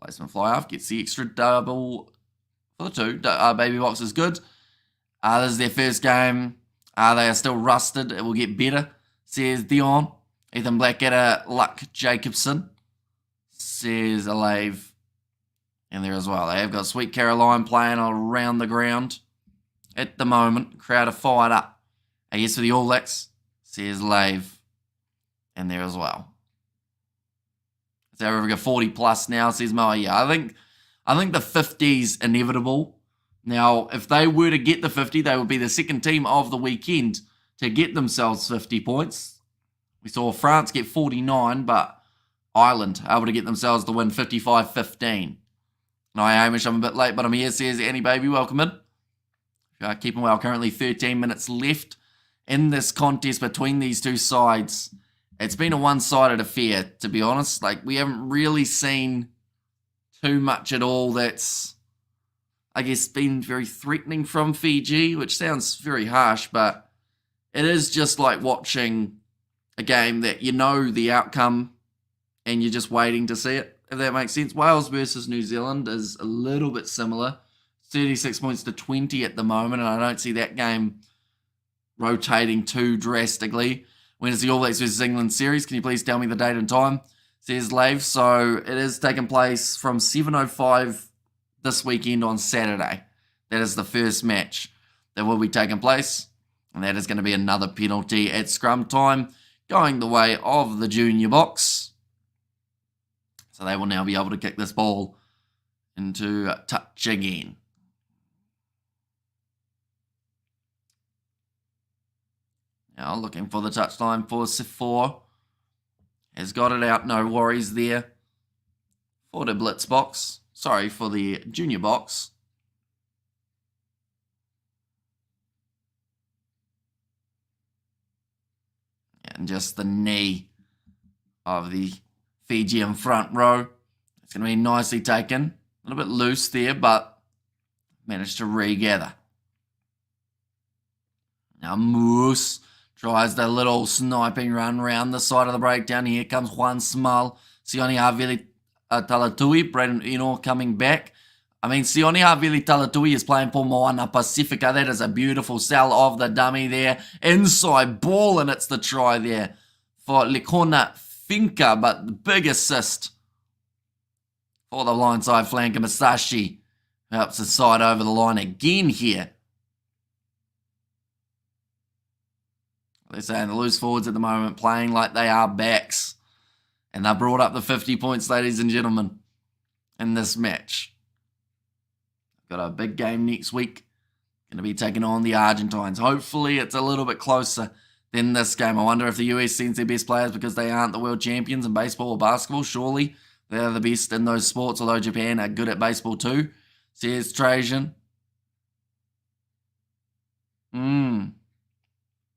Placement fly off, gets the extra double for the 2. Baby Box is good. This is their first game. They are still rusted. It will get better, says Dion. Ethan Blackadder, Luck Jacobson, says Alave. And there as well. They have got Sweet Caroline playing around the ground at the moment. Crowd are fired up. I guess for the All Blacks, says Lave. And there as well. South Africa 40 plus now, says Moa. Yeah, I think the 50 is inevitable. Now, if they were to get the 50, they would be the second team of the weekend to get themselves 50 points. We saw France get 49, but Ireland able to get themselves the win 55-15. Hi, Hamish, I'm a bit late, but I'm here, says Annie Baby. Welcome in. Keeping well, currently 13 minutes left in this contest between these two sides. It's been a one-sided affair, to be honest. Like, we haven't really seen too much at all that's, I guess, been very threatening from Fiji, which sounds very harsh, but it is just like watching a game that you know the outcome and you're just waiting to see it, if that makes sense. Wales versus New Zealand is a little bit similar. 36 points to 20 at the moment, and I don't see that game rotating too drastically. When is the All Blacks versus England series? Can you please tell me the date and time? Says Lave. So it is taking place from 7:05 this weekend on Saturday. That is the first match that will be taking place. And that is going to be another penalty at scrum time, going the way of the Junior Boks. So they will now be able to kick this ball into touch again. Now looking for the touchline for Sefor. Has got it out, no worries there. For the Blitzboks. Sorry, for the Junior Boks. And just the knee of the Fijian front row. It's going to be nicely taken. A little bit loose there, but managed to regather. Now Moose tries the little sniping run round the side of the breakdown. Here comes Juan Small. Sione Havili Talatui. Braden Eno coming back. I mean, Sione Havili Talatui is playing for Moana Pacifica. That is a beautiful sell of the dummy there. Inside ball, and it's the try there for Lekona Finca, but the big assist for the blindside flanker. Masashi helps his side over the line again here. They're saying the loose forwards at the moment playing like they are backs. And they brought up the 50 points, ladies and gentlemen, in this match. Got a big game next week. Going to be taking on the Argentines. Hopefully it's a little bit closer than this game. I wonder if the US sends their best players because they aren't the world champions in baseball or basketball. Surely they're the best in those sports, although Japan are good at baseball too. Says Trajan.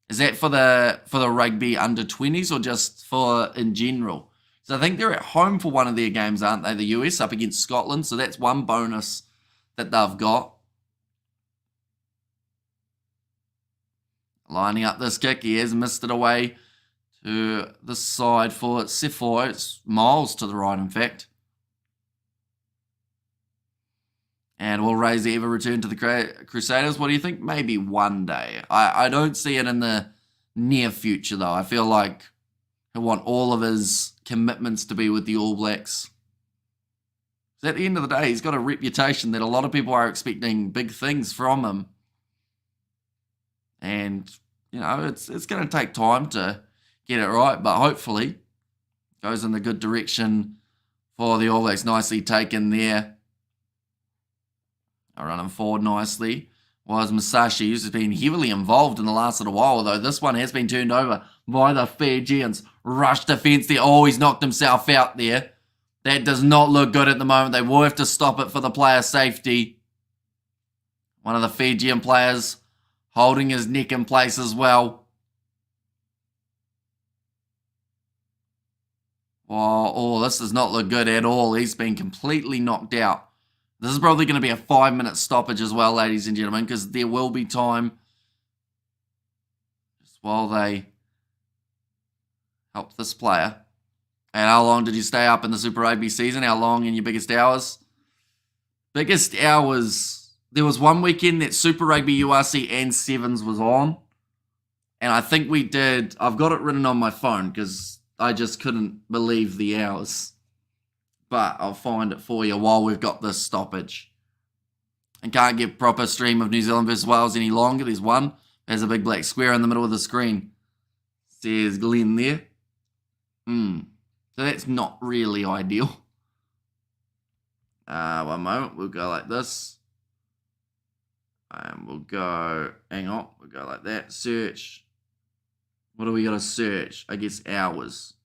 Is that for the rugby under 20s or just for in general? So I think they're at home for one of their games, aren't they? The US up against Scotland. So that's one bonus that they've got. Lining up this kick. He has missed it away to the side for Sefoy. It's miles to the right, in fact. And will Razor ever return to the Crusaders? What do you think? Maybe one day. I don't see it in the near future, though. I feel like he'll want all of his commitments to be with the All Blacks. At the end of the day, he's got a reputation that a lot of people are expecting big things from him. And, you know, it's going to take time to get it right, but hopefully goes in the good direction for the All Blacks. Nicely taken there. Running forward nicely was Masashi, who's been heavily involved in the last little while, although this one has been turned over by the Fijians. Rush defence there. Oh, he's knocked himself out there. That does not look good at the moment. They will have to stop it for the player safety. One of the Fijian players holding his neck in place as well. Oh, this does not look good at all. He's been completely knocked out. This is probably going to be a 5-minute stoppage as well, ladies and gentlemen, because there will be time just while they help this player. And how long did you stay up in the Super Rugby season? How long in your biggest hours? Biggest hours, there was one weekend that Super Rugby URC and Sevens was on. And I think we did, I've got it written on my phone because I just couldn't believe the hours. But I'll find it for you while we've got this stoppage. And can't get proper stream of New Zealand versus Wales any longer. There's one. There's a big black square in the middle of the screen. Says Glenn there. So that's not really ideal. One moment. We'll go like this. And we'll go, hang on. We'll go like that. Search. What do we got to search? I guess hours.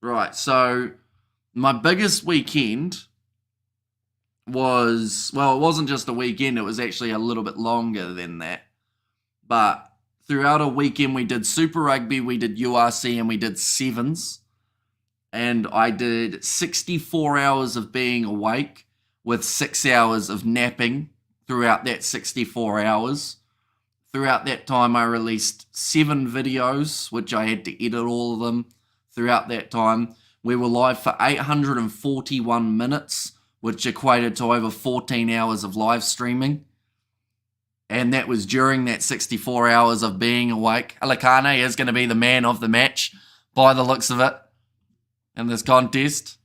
Right, so my biggest weekend was, well, it wasn't just a weekend, it was actually a little bit longer than that. But throughout a weekend, we did Super Rugby, we did URC, and we did Sevens. And I did 64 hours of being awake with 6 hours of napping throughout that 64 hours. Throughout that time, I released 7 videos, which I had to edit all of them throughout that time. We were live for 841 minutes, which equated to over 14 hours of live streaming. And that was during that 64 hours of being awake. Alakane is going to be the man of the match by the looks of it in this contest.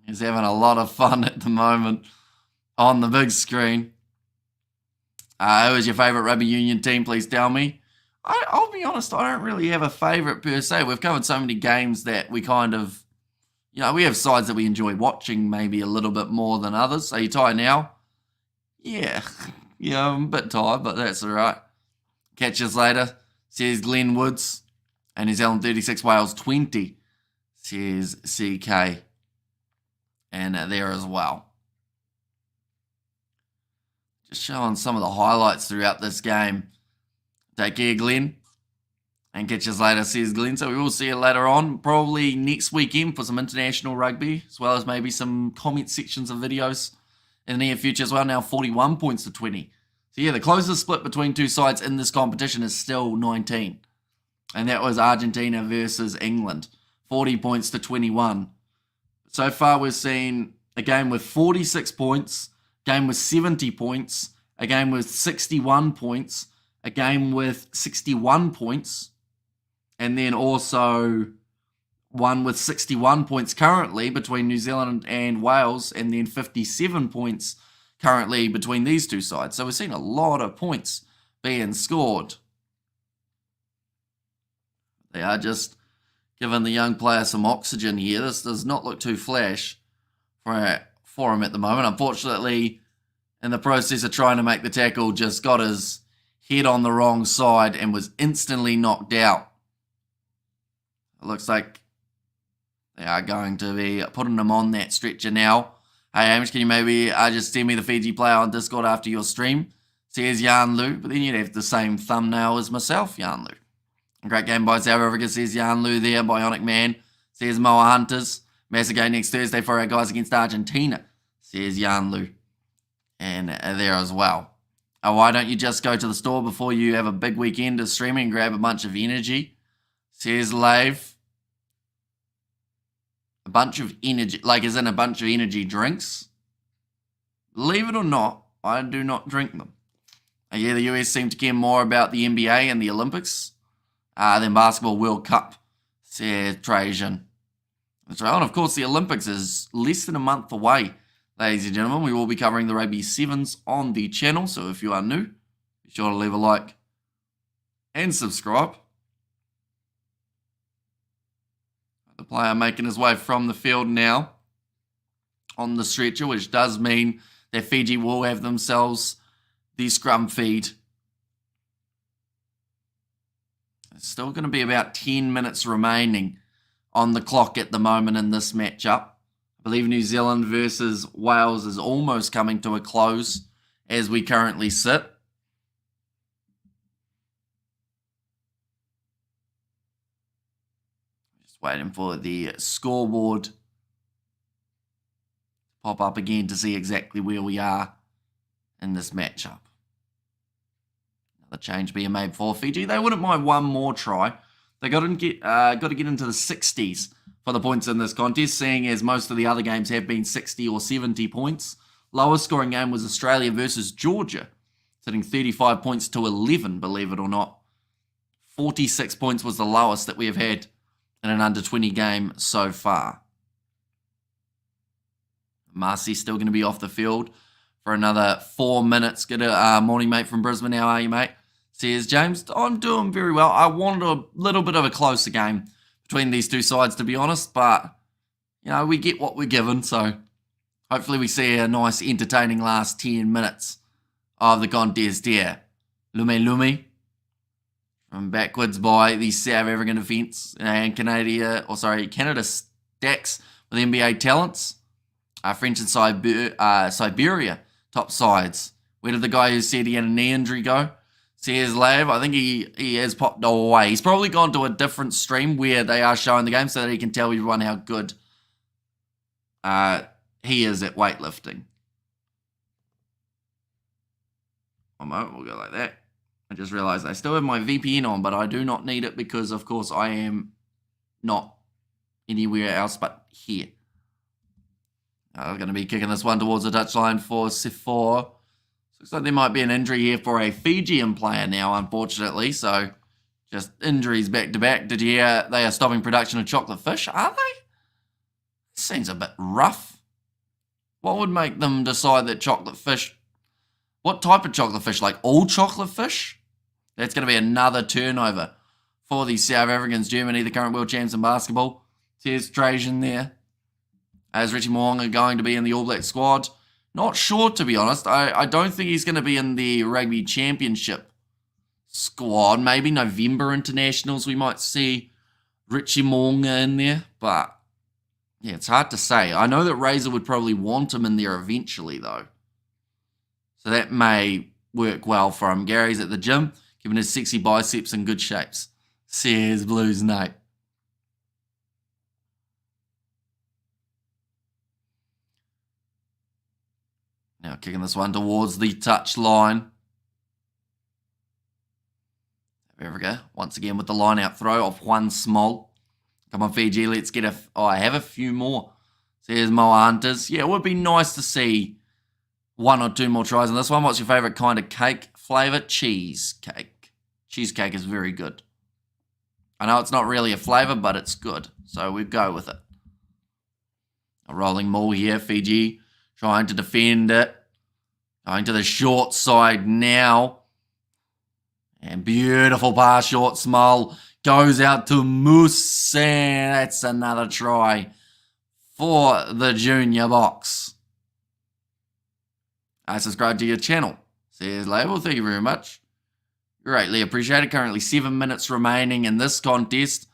He's having a lot of fun at the moment on the big screen. Who is your favourite rugby union team? Please tell me. I'll be honest, I don't really have a favourite per se. We've covered so many games that we kind of, you know, we have sides that we enjoy watching maybe a little bit more than others. Are you tired now? Yeah. Yeah, I'm a bit tired, but that's all right. Catch us later. says Glenn Woods. And New Zealand 36, Wales 20, says CK. And there as well. Just showing some of the highlights throughout this game. Take care, Glenn. And catch us later, says Glenn. So we will see you later on, probably next weekend for some international rugby, as well as maybe some comment sections of videos in the near future as well. Now 41 points to 20. So yeah, the closest split between two sides in this competition is still 19. And that was Argentina versus England. 40 points to 21. So far we've seen a game with 46 points, a game with 70 points, a game with 61 points, a game with 61 points, and then also one with 61 points currently between New Zealand and Wales, and then 57 points currently between these two sides. So we've seen a lot of points being scored. They are just giving the young player some oxygen here. This does not look too flash for him at the moment. Unfortunately, in the process of trying to make the tackle, just got his head on the wrong side and was instantly knocked out. It looks like they are going to be putting him on that stretcher now. Hey, Hamish, can you maybe just send me the Fiji player on Discord after your stream? Says Jan Lu, but then you'd have the same thumbnail as myself, Jan Lu. Great game by South Africa, says Jan Lu there. Bionic Man, says Moa Hunters. Massive game next Thursday for our guys against Argentina, says Jan Lu. And there as well. Why don't you just go to the store before you have a big weekend of streaming and grab a bunch of energy, says Lave. A bunch of energy, like as in a bunch of energy drinks. Believe it or not, I do not drink them. Yeah, the US seem to care more about the NBA and the Olympics than Basketball World Cup, said Trajan. That's right. And of course, the Olympics is less than a month away, ladies and gentlemen. We will be covering the Rugby Sevens on the channel, so if you are new, be sure to leave a like and subscribe. The player making his way from the field now on the stretcher, which does mean that Fiji will have themselves the scrum feed. There's still going to be about 10 minutes remaining on the clock at the moment in this matchup. I believe New Zealand versus Wales is almost coming to a close as we currently sit. Just waiting for the scoreboard to pop up again to see exactly where we are in this matchup. Another change being made for Fiji. They wouldn't mind one more try. They got to get into the 60s for the points in this contest, seeing as most of the other games have been 60 or 70 points. Lowest scoring game was Australia versus Georgia, sitting 35 points to 11, believe it or not. 46 points was the lowest that we have had in an under-20 game so far. Marcy's still going to be off the field for another 4 minutes. Good morning, mate, from Brisbane. How are you, mate? Says James. I'm doing very well. I wanted a little bit of a closer game between these two sides, to be honest, but, you know, we get what we're given, so hopefully we see a nice, entertaining last 10 minutes of the contest here. Lume from backwards by the South African defence, and Canada stacks with NBA talents. French and Siberia top sides. Where did the guy who said he had a knee injury go? Says Lav. I think he has popped away. He's probably gone to a different stream where they are showing the game so that he can tell everyone how good he is at weightlifting. One moment, we'll go like that. I just realized I still have my VPN on, but I do not need it because, of course, I am not anywhere else but here. I'm going to be kicking this one towards the touchline for Sephora. Looks like there might be an injury here for a Fijian player now, unfortunately. So, just injuries back to back. Did you hear they are stopping production of chocolate fish? Are they? Seems a bit rough. What would make them decide that chocolate fish... What type of chocolate fish? Like all chocolate fish? That's going to be another turnover for the South Africans. Germany, the current world champs in basketball. There's Trajan there. As Richie Mo'unga going to be in the All Black squad. Not sure, to be honest. I don't think he's going to be in the Rugby Championship squad. Maybe November internationals we might see Richie Mo'unga in there, but yeah, it's hard to say. I know that Razor would probably want him in there eventually, though. So that may work well for him. Gary's at the gym, keeping his sexy biceps in good shapes. Says Blues Nate. Now kicking this one towards the touch line. There we go. Once again with the line out throw of Juan Small. Come on, Fiji. Let's get I have a few more. Says Moa Hunters. Yeah, it would be nice to see 1 or 2 more tries on this one. What's your favourite kind of cake flavour? Cheesecake. Cheesecake is very good. I know it's not really a flavour, but it's good. So we go with it. A rolling ball here. Fiji trying to defend it. Going to the short side now. And beautiful pass, short small. Goes out to Moose. And that's another try for the Junior Boks. I subscribe to your channel. Says Label, thank you very much. Greatly appreciated. Currently 7 minutes remaining in this contest.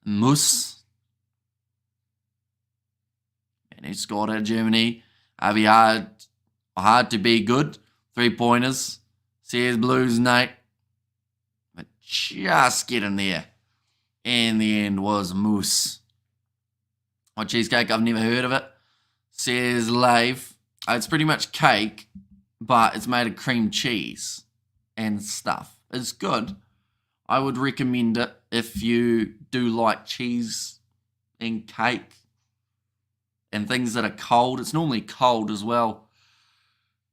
Moose. And he scored at Germany. Be hard to be good. 3-pointers. Says Blues Nate. But just get in there. In the end was Moose. What cheesecake? I've never heard of it. Says Lave. It's pretty much cake, but it's made of cream cheese and stuff. It's good. I would recommend it if you do like cheese and cake and things that are cold. It's normally cold as well.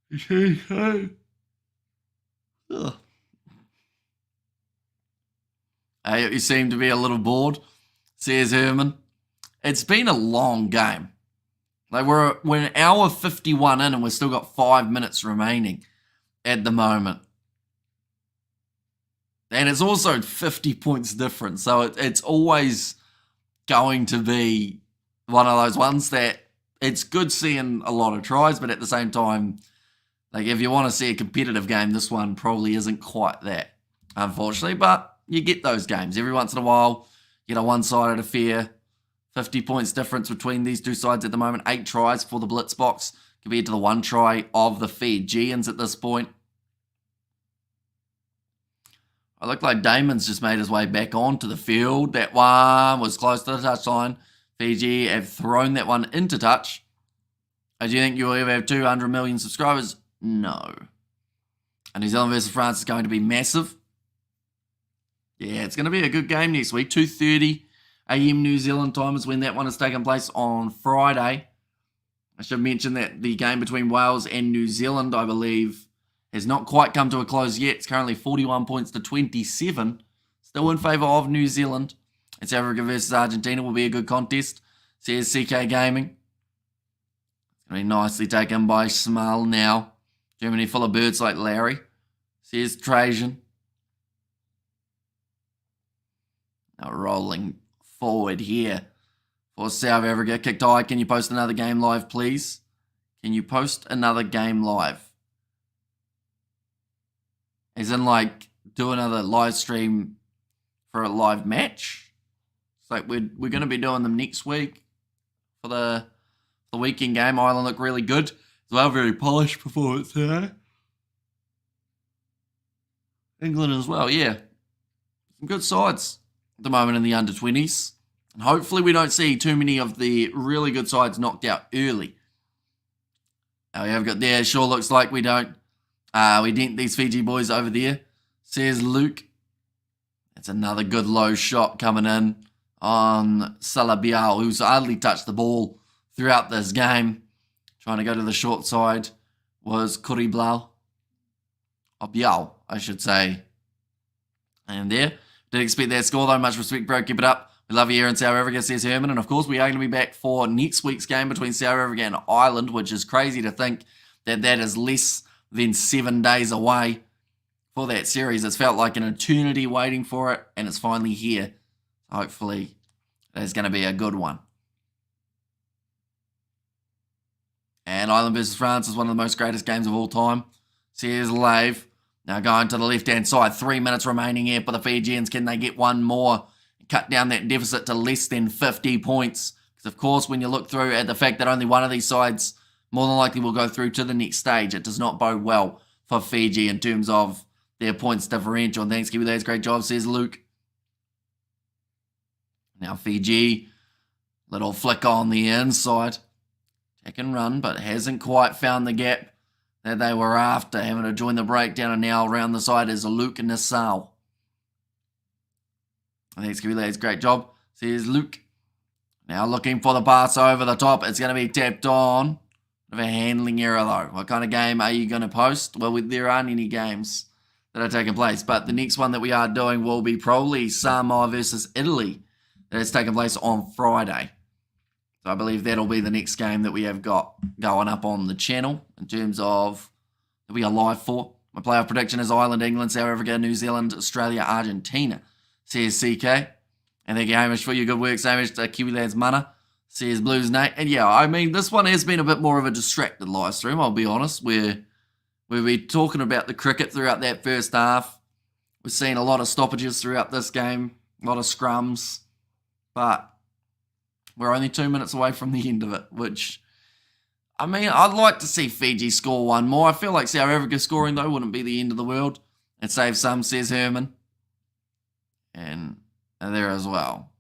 Hey, you seem to be a little bored, says Herman. It's been a long game. Like we're an hour 51 in and we've still got 5 minutes remaining at the moment. And it's also 50 points different. So it's always going to be one of those ones that it's good seeing a lot of tries, but at the same time, like if you want to see a competitive game, this one probably isn't quite that, unfortunately. But you get those games. Every once in a while, you get a one-sided affair. 50 points difference between these two sides at the moment. 8 tries for the Blitzboks compared to the 1 try of the Fijians at this point. I look like Damon's just made his way back onto the field. That one was close to the touchline. Fiji have thrown that one into touch. Do you think you'll ever have 200 million subscribers? No. And New Zealand versus France is going to be massive. Yeah, it's going to be a good game next week. 2:30 a.m. New Zealand time is when that one is taking place on Friday. I should mention that the game between Wales and New Zealand, I believe, has not quite come to a close yet. It's currently 41 points to 27. Still in favour of New Zealand. And South Africa versus Argentina will be a good contest, says CK Gaming. It's going to be nicely taken by Small now. Germany full of birds like Larry, says Trajan. Now rolling forward here for South Africa. Kicked high. Can you post another game live, please? Can you post another game live? As in, like, do another live stream for a live match? It's like we're going to be doing them next week for the weekend game. Ireland look really good as well. Very polished performance there. England as well, yeah. Some good sides at the moment in the under-20s. And hopefully we don't see too many of the really good sides knocked out early. We have got there. Sure looks like we don't. We dent these Fiji boys over there, says Luke. That's another good low shot coming in on Salabiao, who's hardly touched the ball throughout this game. Trying to go to the short side was Kuriblau. Or Biao, I should say. And there. Didn't expect that score though. Much respect, bro. Keep it up. We love you here in South Africa, says Herman. And of course, we are going to be back for next week's game between South Africa and Ireland, which is crazy to think that that is less than 7 days away for that series. It's felt like an eternity waiting for it, and it's finally here. Hopefully, it's going to be a good one. And Ireland versus France is one of the most greatest games of all time, says Lave. Now going to the left-hand side, 3 minutes remaining here for the Fijians. Can they get one more? Cut down that deficit to less than 50 points. Because, of course, when you look through at the fact that only one of these sides more than likely will go through to the next stage, it does not bode well for Fiji in terms of their points differential. Thanks, Kiwi Lads. Great job, says Luke. Now Fiji, little flick on the inside. Check and run, but hasn't quite found the gap that they were after, having to join the breakdown, and now around the side is Luke Nassau. Thanks, Kiwi Lads. Great job, says Luke. Now looking for the pass over the top. It's going to be tapped on. Bit of a handling error, though. What kind of game are you going to post? Well, there aren't any games that are taking place, but the next one that we are doing will be probably Samoa versus Italy. That is taking place on Friday. So I believe that'll be the next game that we have got going up on the channel in terms of that we are live for. My playoff prediction is Ireland, England, South Africa, New Zealand, Australia, Argentina, says CK. And thank you, Hamish, for your good work. Hamish, Kiwi Lads Mana, says Blues Nate. And yeah, I mean, this one has been a bit more of a distracted live stream, I'll be honest. We'll be talking about the cricket throughout that first half. We've seen a lot of stoppages throughout this game, a lot of scrums. But we're only 2 minutes away from the end of it, which, I mean, I'd like to see Fiji score one more. I feel like South Africa scoring, though, wouldn't be the end of the world. It saves some, says Herman. And there as well.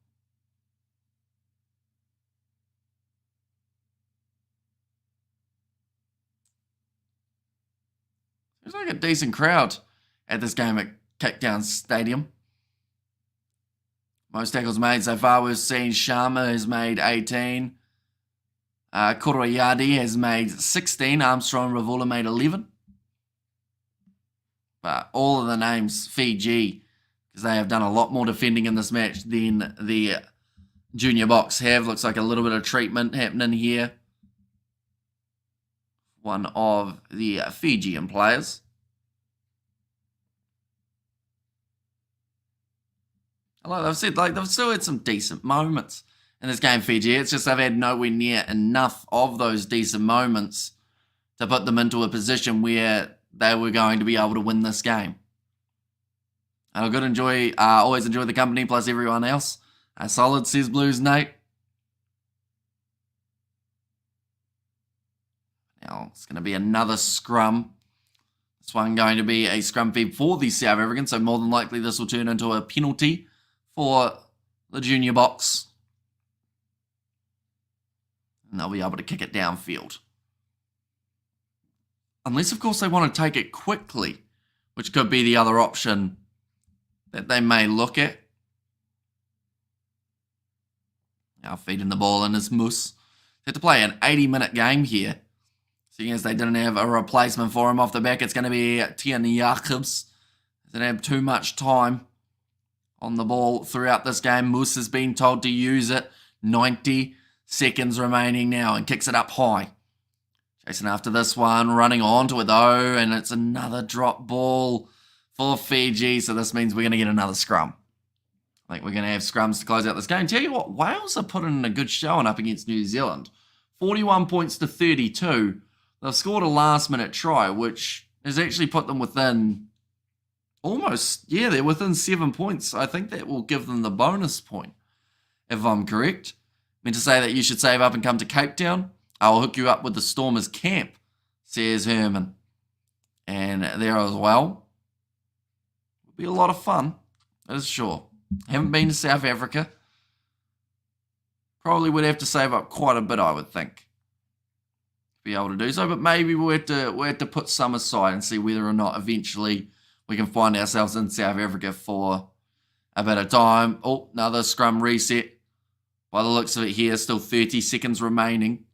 There's like a decent crowd at this game at Kickdown Stadium. Most tackles made so far, we've seen Sharma has made 18. Koroyadi has made 16. Armstrong Ravula made 11. But all of the names, Fiji, because they have done a lot more defending in this match than the Junior Boks have. Looks like a little bit of treatment happening here. One of the Fijian players. Like they've still had some decent moments in this game, Fiji. It's just they've had nowhere near enough of those decent moments to put them into a position where they were going to be able to win this game. I'll always enjoy the company plus everyone else. Solid, says Blues Nate. Now it's going to be another scrum. This one going to be a scrum feed for the South Africans, so more than likely this will turn into a penalty for the Junior Boks. And they'll be able to kick it downfield. Unless, of course, they want to take it quickly, which could be the other option that they may look at. Now feeding the ball in is Moose. They had to play an 80-minute game here. Seeing as they didn't have a replacement for him off the back, it's going to be Tierney Jacobs. Didn't have too much time on the ball throughout this game. Moose has been told to use it. 90 seconds remaining now and kicks it up high. Chasing after this one, running onto it though, and it's another drop ball for Fiji, so this means we're going to get another scrum. I think we're going to have scrums to close out this game. Tell you what, Wales are putting in a good showing up against New Zealand. 41 points to 32. They've scored a last-minute try, which has actually put them within almost, yeah, they're within 7 points. I think that will give them the bonus point, if I'm correct. I mean to say that you should save up and come to Cape Town. I'll hook you up with the Stormers camp, says Herman. And there as well. It'll be a lot of fun, that's sure. Haven't been to South Africa. Probably would have to save up quite a bit, I would think, to be able to do so. But maybe we'll have to put some aside and see whether or not eventually we can find ourselves in South Africa for a bit of time. Oh, another scrum reset. By the looks of it here, still 30 seconds remaining.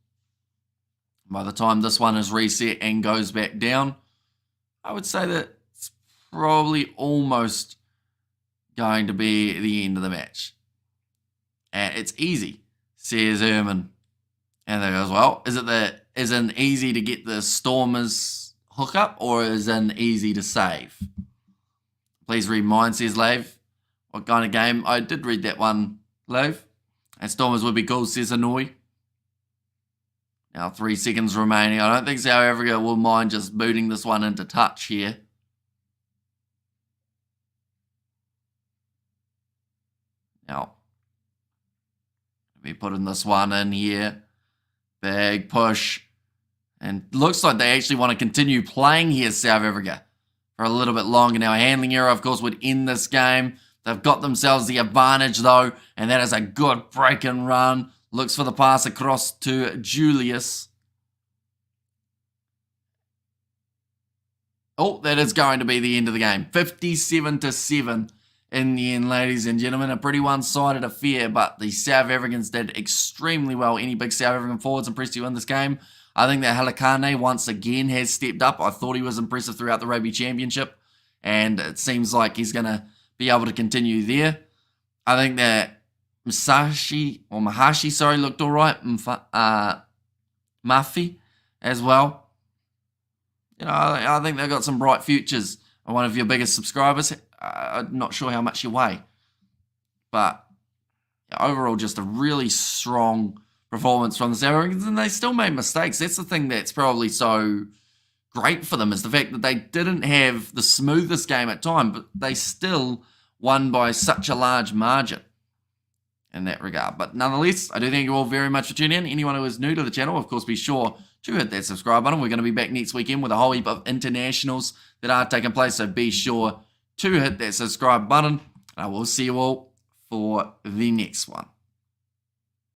By the time this one is reset and goes back down, I would say that it's probably almost going to be the end of the match. And it's easy, says Herman. And there as well. Is it easy to get the Stormers hookup, or is it easy to save? Please read mine, says Lave. What kind of game? I did read that one, Lave. And Stormers would be cool, says Hanoi. Now 3 seconds remaining. I don't think South Africa will mind just booting this one into touch here. Now, we putting this one in here. Big push. And looks like they actually want to continue playing here, South Africa, for a little bit longer. Now, a handling error, of course, would end this game. They've got themselves the advantage, though, and that is a good break and run. Looks for the pass across to Julius. Oh, that is going to be the end of the game. 57-7 in the end, ladies and gentlemen. A pretty one-sided affair, but the South Africans did extremely well. Any big South African forwards impressed you in this game? I think that Halakane once again has stepped up. I thought he was impressive throughout the Rugby Championship, and it seems like he's going to be able to continue there. I think that Mahashi, looked all right. Mafi as well. You know, I think they've got some bright futures. I'm one of your biggest subscribers. I'm not sure how much you weigh. But overall, just a really strong performance from the South Africans. And they still made mistakes. That's the thing that's probably so great for them, is the fact that they didn't have the smoothest game at time, but they still won by such a large margin in that regard. But nonetheless, I do thank you all very much for tuning in. Anyone who is new to the channel, of course, be sure to hit that subscribe button. We're going to be back next weekend with a whole heap of internationals that are taking place, so be sure to hit that subscribe button. I will see you all for the next one.